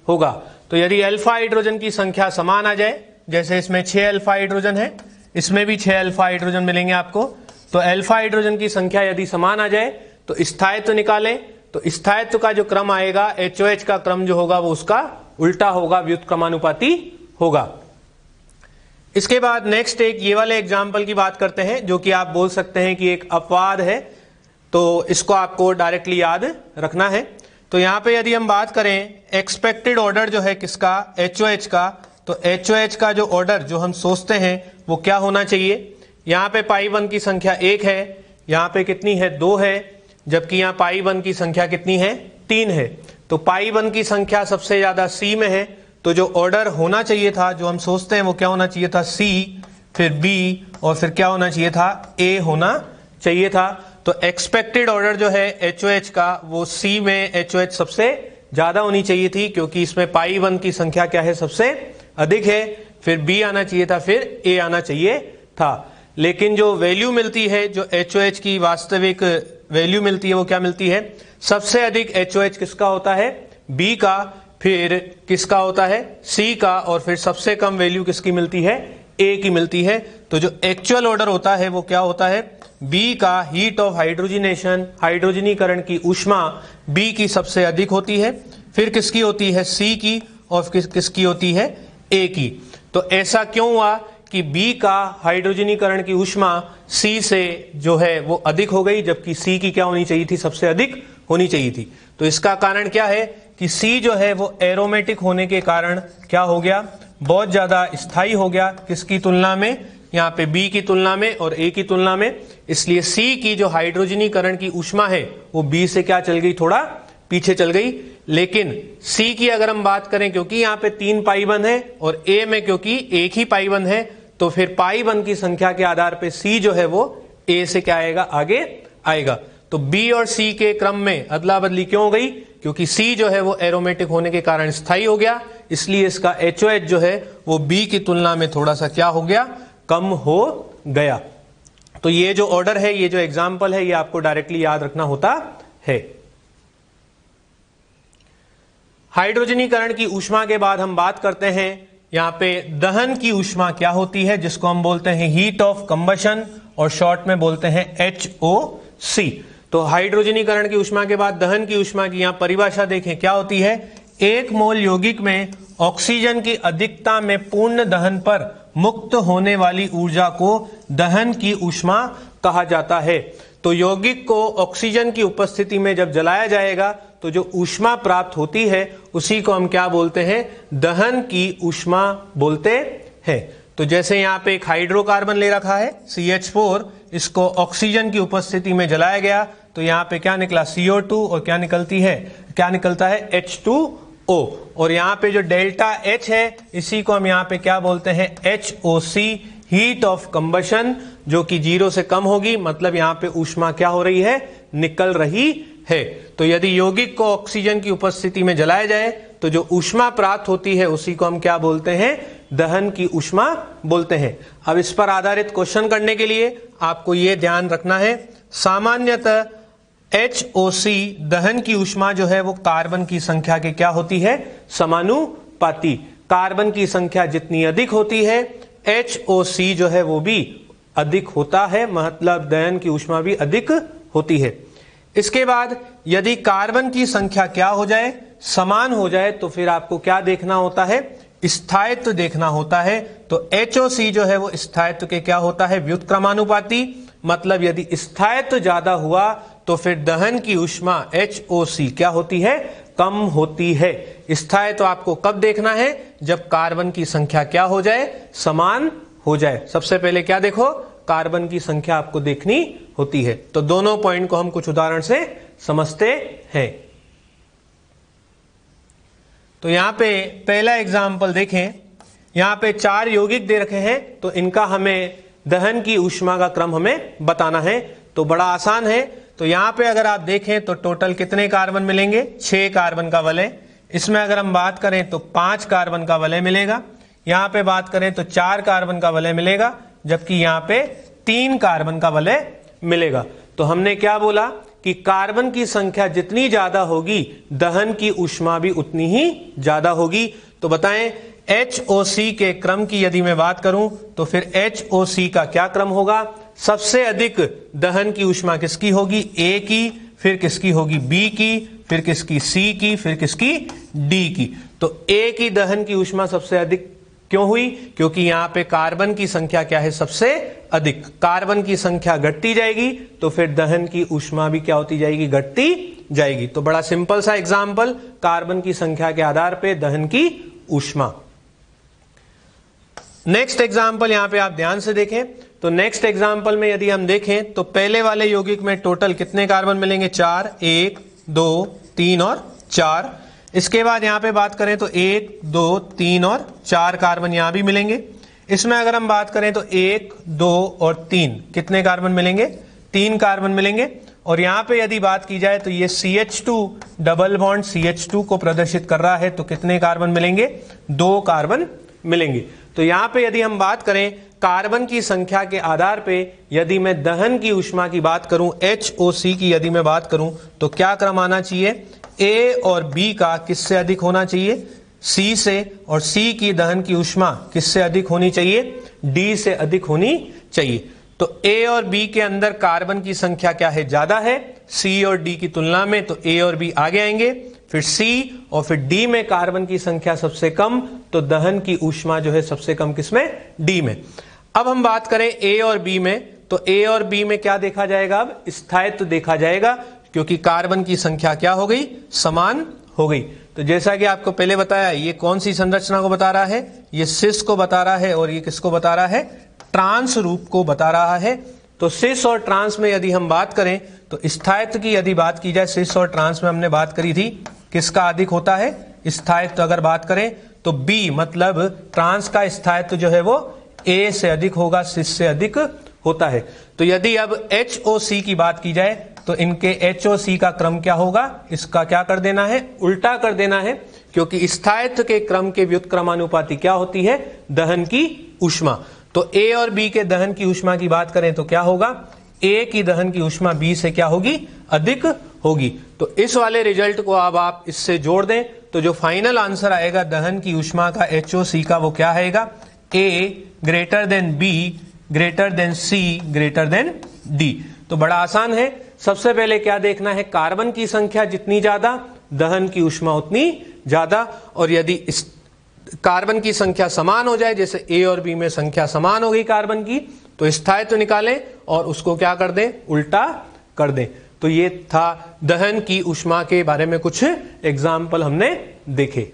Speaker 1: होगा। तो यदि अल्फा हाइड्रोजन की संख्या समान आ जाए, जैसे इसमें 6 अल्फा हाइड्रोजन है, इसमें भी 6 अल्फा हाइड्रोजन मिलेंगे आपको, तो अल्फा हाइड्रोजन की संख्या यदि समान आ जाए तो स्थायित्व निकालें, तो स्थायित्व का जो क्रम आएगा HOH का क्रम जो होगा वो उसका उल्टा होगा, व्युत्क्रमानुपाती होगा। इसके बाद नेक्स्ट एक ये वाले एग्जाम्पल की बात करते हैं, जो कि आप बोल सकते हैं कि एक अपवाद है, तो इसको आपको डायरेक्टली याद रखना है। तो यहाँ पे यदि हम बात करें एक्सपेक्टेड ऑर्डर जो है किसका, HOH का, तो HOH का जो ऑर्डर जो हम सोचते हैं वो क्या होना चाहिए। यहाँ पे पाई वन की संख्या 1 है, यहाँ पे कितनी है 2 है, जबकि यहाँ पाई वन की संख्या कितनी है 3 है। तो पाई वन की संख्या सबसे ज्यादा C में है, तो जो ऑर्डर होना चाहिए था जो हम सोचते हैं वो क्या होना चाहिए था, C, फिर B और फिर क्या होना चाहिए था, A होना चाहिए था। तो एक्सपेक्टेड ऑर्डर जो है HOH का वो C में HOH सबसे ज्यादा होनी चाहिए थी, क्योंकि इसमें पाई वन की संख्या क्या है सबसे अधिक है, फिर B आना चाहिए था, फिर A आना चाहिए था। लेकिन जो वैल्यू मिलती है, जो HOH की वास्तविक वैल्यू मिलती है वो क्या मिलती है, सबसे अधिक HOH किसका होता है, B का, फिर किसका होता है C का, और फिर सबसे कम वैल्यू किसकी मिलती है, A की मिलती है। तो जो एक्चुअल ऑर्डर होता है वो क्या होता है, B का हीट ऑफ हाइड्रोजिनेशन, हाइड्रोजनीकरण की ऊष्मा B की सबसे अधिक होती है, फिर किसकी होती है C की, और किसकी होती है A की। तो ऐसा क्यों हुआ कि B का हाइड्रोजनीकरण की ऊष्मा C से जो है वो अधिक हो गई, जबकि C की क्या होनी चाहिए थी, सबसे अधिक होनी चाहिए थी। तो इसका कारण क्या है कि C जो है वो एरोमेटिक होने के कारण क्या हो गया, बहुत ज्यादा स्थायी हो गया, किसकी तुलना में, यहाँ पे B की तुलना में और A की तुलना में। इसलिए C की जो हाइड्रोजनीकरण की ऊष्मा है वो B से क्या चल गई, थोड़ा पीछे चल गई। लेकिन C की अगर हम बात करें, क्योंकि यहाँ पे 3 पाई बंध है और A में क्योंकि एक ही पाई बंध है, तो फिर पाई बंध की संख्या के आधार पे C जो है वो A से क्या आएगा, आगे आएगा। तो B और C के क्रम में अदला बदली क्यों हो गई, क्योंकि C जो है वो एरोमेटिक होने के कारण स्थायी हो गया, इसलिए इसका HOH जो है वो B की तुलना में थोड़ा सा क्या हो गया, कम हो गया। तो ये जो ऑर्डर है, ये जो एग्जाम्पल है, ये आपको डायरेक्टली याद रखना होता है। हाइड्रोजनीकरण की ऊष्मा के बाद हम बात करते हैं यहाँ पे दहन की ऊष्मा क्या होती है, जिसको हम बोलते हैं हीट ऑफ कंबशन, और शॉर्ट में बोलते हैं HOC। तो हाइड्रोजनीकरण की ऊष्मा के बाद दहन की ऊष्मा की यहाँ परिभाषा देखें क्या होती है, 1 मोल यौगिक में ऑक्सीजन की अधिकता में पूर्ण दहन पर मुक्त होने वाली ऊर्जा को दहन की ऊष्मा कहा जाता है। तो यौगिक को ऑक्सीजन की उपस्थिति में जब जलाया जाएगा तो जो ऊष्मा प्राप्त होती है उसी को हम क्या बोलते हैं, दहन की ऊष्मा बोलते हैं। तो जैसे यहाँ पे एक हाइड्रोकार्बन ले रखा है CH4, इसको ऑक्सीजन की उपस्थिति में जलाया गया तो यहाँ पे क्या निकला, CO2, और क्या निकलता है H2O। और यहाँ पे जो डेल्टा H है इसी को हम यहाँ पे क्या बोलते हैं, HOC, हीट ऑफ कंबशन, जो कि 0 से कम होगी, मतलब यहाँ पे ऊष्मा क्या हो रही है, निकल रही है। तो यदि यौगिक को ऑक्सीजन की उपस्थिति में जलाया जाए तो जो ऊष्मा प्राप्त होती है उसी को हम क्या बोलते हैं, दहन की ऊष्मा बोलते हैं। अब इस पर आधारित क्वेश्चन करने के लिए आपको ये ध्यान रखना है, सामान्यतः HOC दहन की ऊष्मा जो है वो कार्बन की संख्या के क्या होती है, समानुपाती। कार्बन की संख्या जितनी अधिक होती है HOC जो है वो भी अधिक होता है, मतलब दहन की ऊष्मा भी अधिक होती है। इसके बाद यदि कार्बन की संख्या क्या हो जाए, समान हो जाए, तो फिर आपको क्या देखना होता है, स्थायित्व देखना होता है। तो HOC जो है वो स्थायित्व के क्या होता है, व्युत्क्रमानुपाती। मतलब यदि स्थायित्व ज्यादा हुआ तो फिर दहन की ऊष्मा HOC क्या होती है, कम होती है। स्थायित्व आपको कब देखना है, जब कार्बन की संख्या क्या हो जाए, समान हो जाए। सबसे पहले क्या देखो, कार्बन की संख्या आपको देखनी होती है। तो दोनों पॉइंट को हम कुछ उदाहरण से समझते हैं। तो यहां पे पहला एग्जाम्पल देखें, यहां पे 4 यौगिक दे रखे हैं, तो इनका हमें दहन की ऊष्मा का क्रम हमें बताना है। तो बड़ा आसान है। तो यहां पे अगर आप देखें तो टोटल कितने कार्बन मिलेंगे, 6 कार्बन का वलय। इसमें अगर हम बात करें तो 5 कार्बन का वलय मिलेगा। यहां पे बात करें तो 4 कार्बन का वलय मिलेगा, जबकि यहां पे 3 कार्बन का वलय मिलेगा। तो हमने क्या बोला कि कार्बन की संख्या जितनी ज्यादा होगी दहन की ऊष्मा भी उतनी ही ज्यादा होगी। तो बताएं HOC के क्रम की यदि मैं बात करूं तो फिर HOC का क्या क्रम होगा, सबसे अधिक दहन की ऊष्मा किसकी होगी, A की, फिर किसकी होगी, B की, फिर किसकी, C की, फिर किसकी, D की। तो A की दहन की ऊष्मा सबसे अधिक क्यों हुई, क्योंकि यहां पे कार्बन की संख्या क्या है, सबसे अधिक। कार्बन की संख्या घटती जाएगी तो फिर दहन की ऊष्मा भी क्या होती जाएगी, घटती जाएगी। तो बड़ा सिंपल सा एग्जाम्पल, कार्बन की संख्या के आधार पे दहन की ऊष्मा। नेक्स्ट एग्जाम्पल यहां पे आप ध्यान से देखें। तो नेक्स्ट एग्जाम्पल में यदि हम देखें तो पहले वाले यौगिक में टोटल कितने कार्बन मिलेंगे, 4, 1, 2, 3 और 4। इसके बाद यहां पे बात करें तो 1, 2, 3 और 4 कार्बन यहां भी मिलेंगे। इसमें अगर हम बात करें तो 1, 2 और 3 कितने कार्बन मिलेंगे, 3 कार्बन मिलेंगे। और यहां पे यदि बात की जाए तो ये CH2 डबल बॉन्ड CH2 को प्रदर्शित कर रहा है, तो कितने कार्बन मिलेंगे, 2 कार्बन मिलेंगे। तो यहां पे यदि हम बात करें कार्बन की संख्या के आधार पे, यदि मैं दहन की ऊष्मा की बात करूं, HOC की यदि मैं बात करूं, तो क्या क्रम आना चाहिए, A और B का किससे अधिक होना चाहिए, C से। और C की दहन की ऊष्मा किससे अधिक होनी चाहिए, D से अधिक होनी चाहिए। तो A और B के अंदर कार्बन की संख्या क्या है, ज्यादा है C और D की तुलना में, तो A और B आगे आएंगे। फिर C और फिर D में कार्बन की संख्या सबसे कम, तो दहन की ऊष्मा जो है सबसे कम किसमें, D में। अब हम बात करें A और B में, तो A और B में क्या देखा जाएगा, अब स्थायित्व देखा जाएगा, क्योंकि कार्बन की संख्या क्या हो गई, समान हो गई। तो जैसा कि आपको पहले बताया, ये कौन सी संरचना को बता रहा है, ये सिस को बता रहा है, और ये किसको बता रहा है, ट्रांस रूप को बता रहा है। तो सिस और ट्रांस में यदि हम बात करें तो स्थायित्व की यदि बात की जाए, सिस और ट्रांस में हमने बात करी थी, किसका अधिक होता है स्थायित्व। अगर बात करें तो B मतलब ट्रांस का स्थायित्व जो है वो A से अधिक होगा, सिस से अधिक होता है। तो यदि अब HOC की बात की जाए तो इनके HOC का क्रम क्या होगा, इसका क्या कर देना है, उल्टा कर देना है, क्योंकि स्थायित्व के क्रम के व्युत्क्रमानुपाती क्या होती है, दहन की ऊष्मा। तो A और B के दहन की ऊष्मा की बात करें तो क्या होगा, A की दहन की ऊष्मा B से क्या होगी, अधिक होगी। तो इस वाले रिजल्ट को अब आप इससे जोड़ दें तो जो फाइनल आंसर आएगा दहन की ऊष्मा का HOC का, वो क्या आएगा, A greater than B greater than C greater than D। तो बड़ा आसान है। सबसे पहले क्या देखना है, कार्बन की संख्या जितनी ज्यादा दहन की ऊष्मा उतनी ज्यादा। और यदि इस कार्बन की संख्या समान हो जाए, जैसे A और B में संख्या समान हो गई कार्बन की, तो स्थायित्व निकालें और उसको क्या कर दें, उल्टा कर दें। तो ये था दहन की ऊष्मा के बारे में कुछ एग्जाम्पल हमने देखे।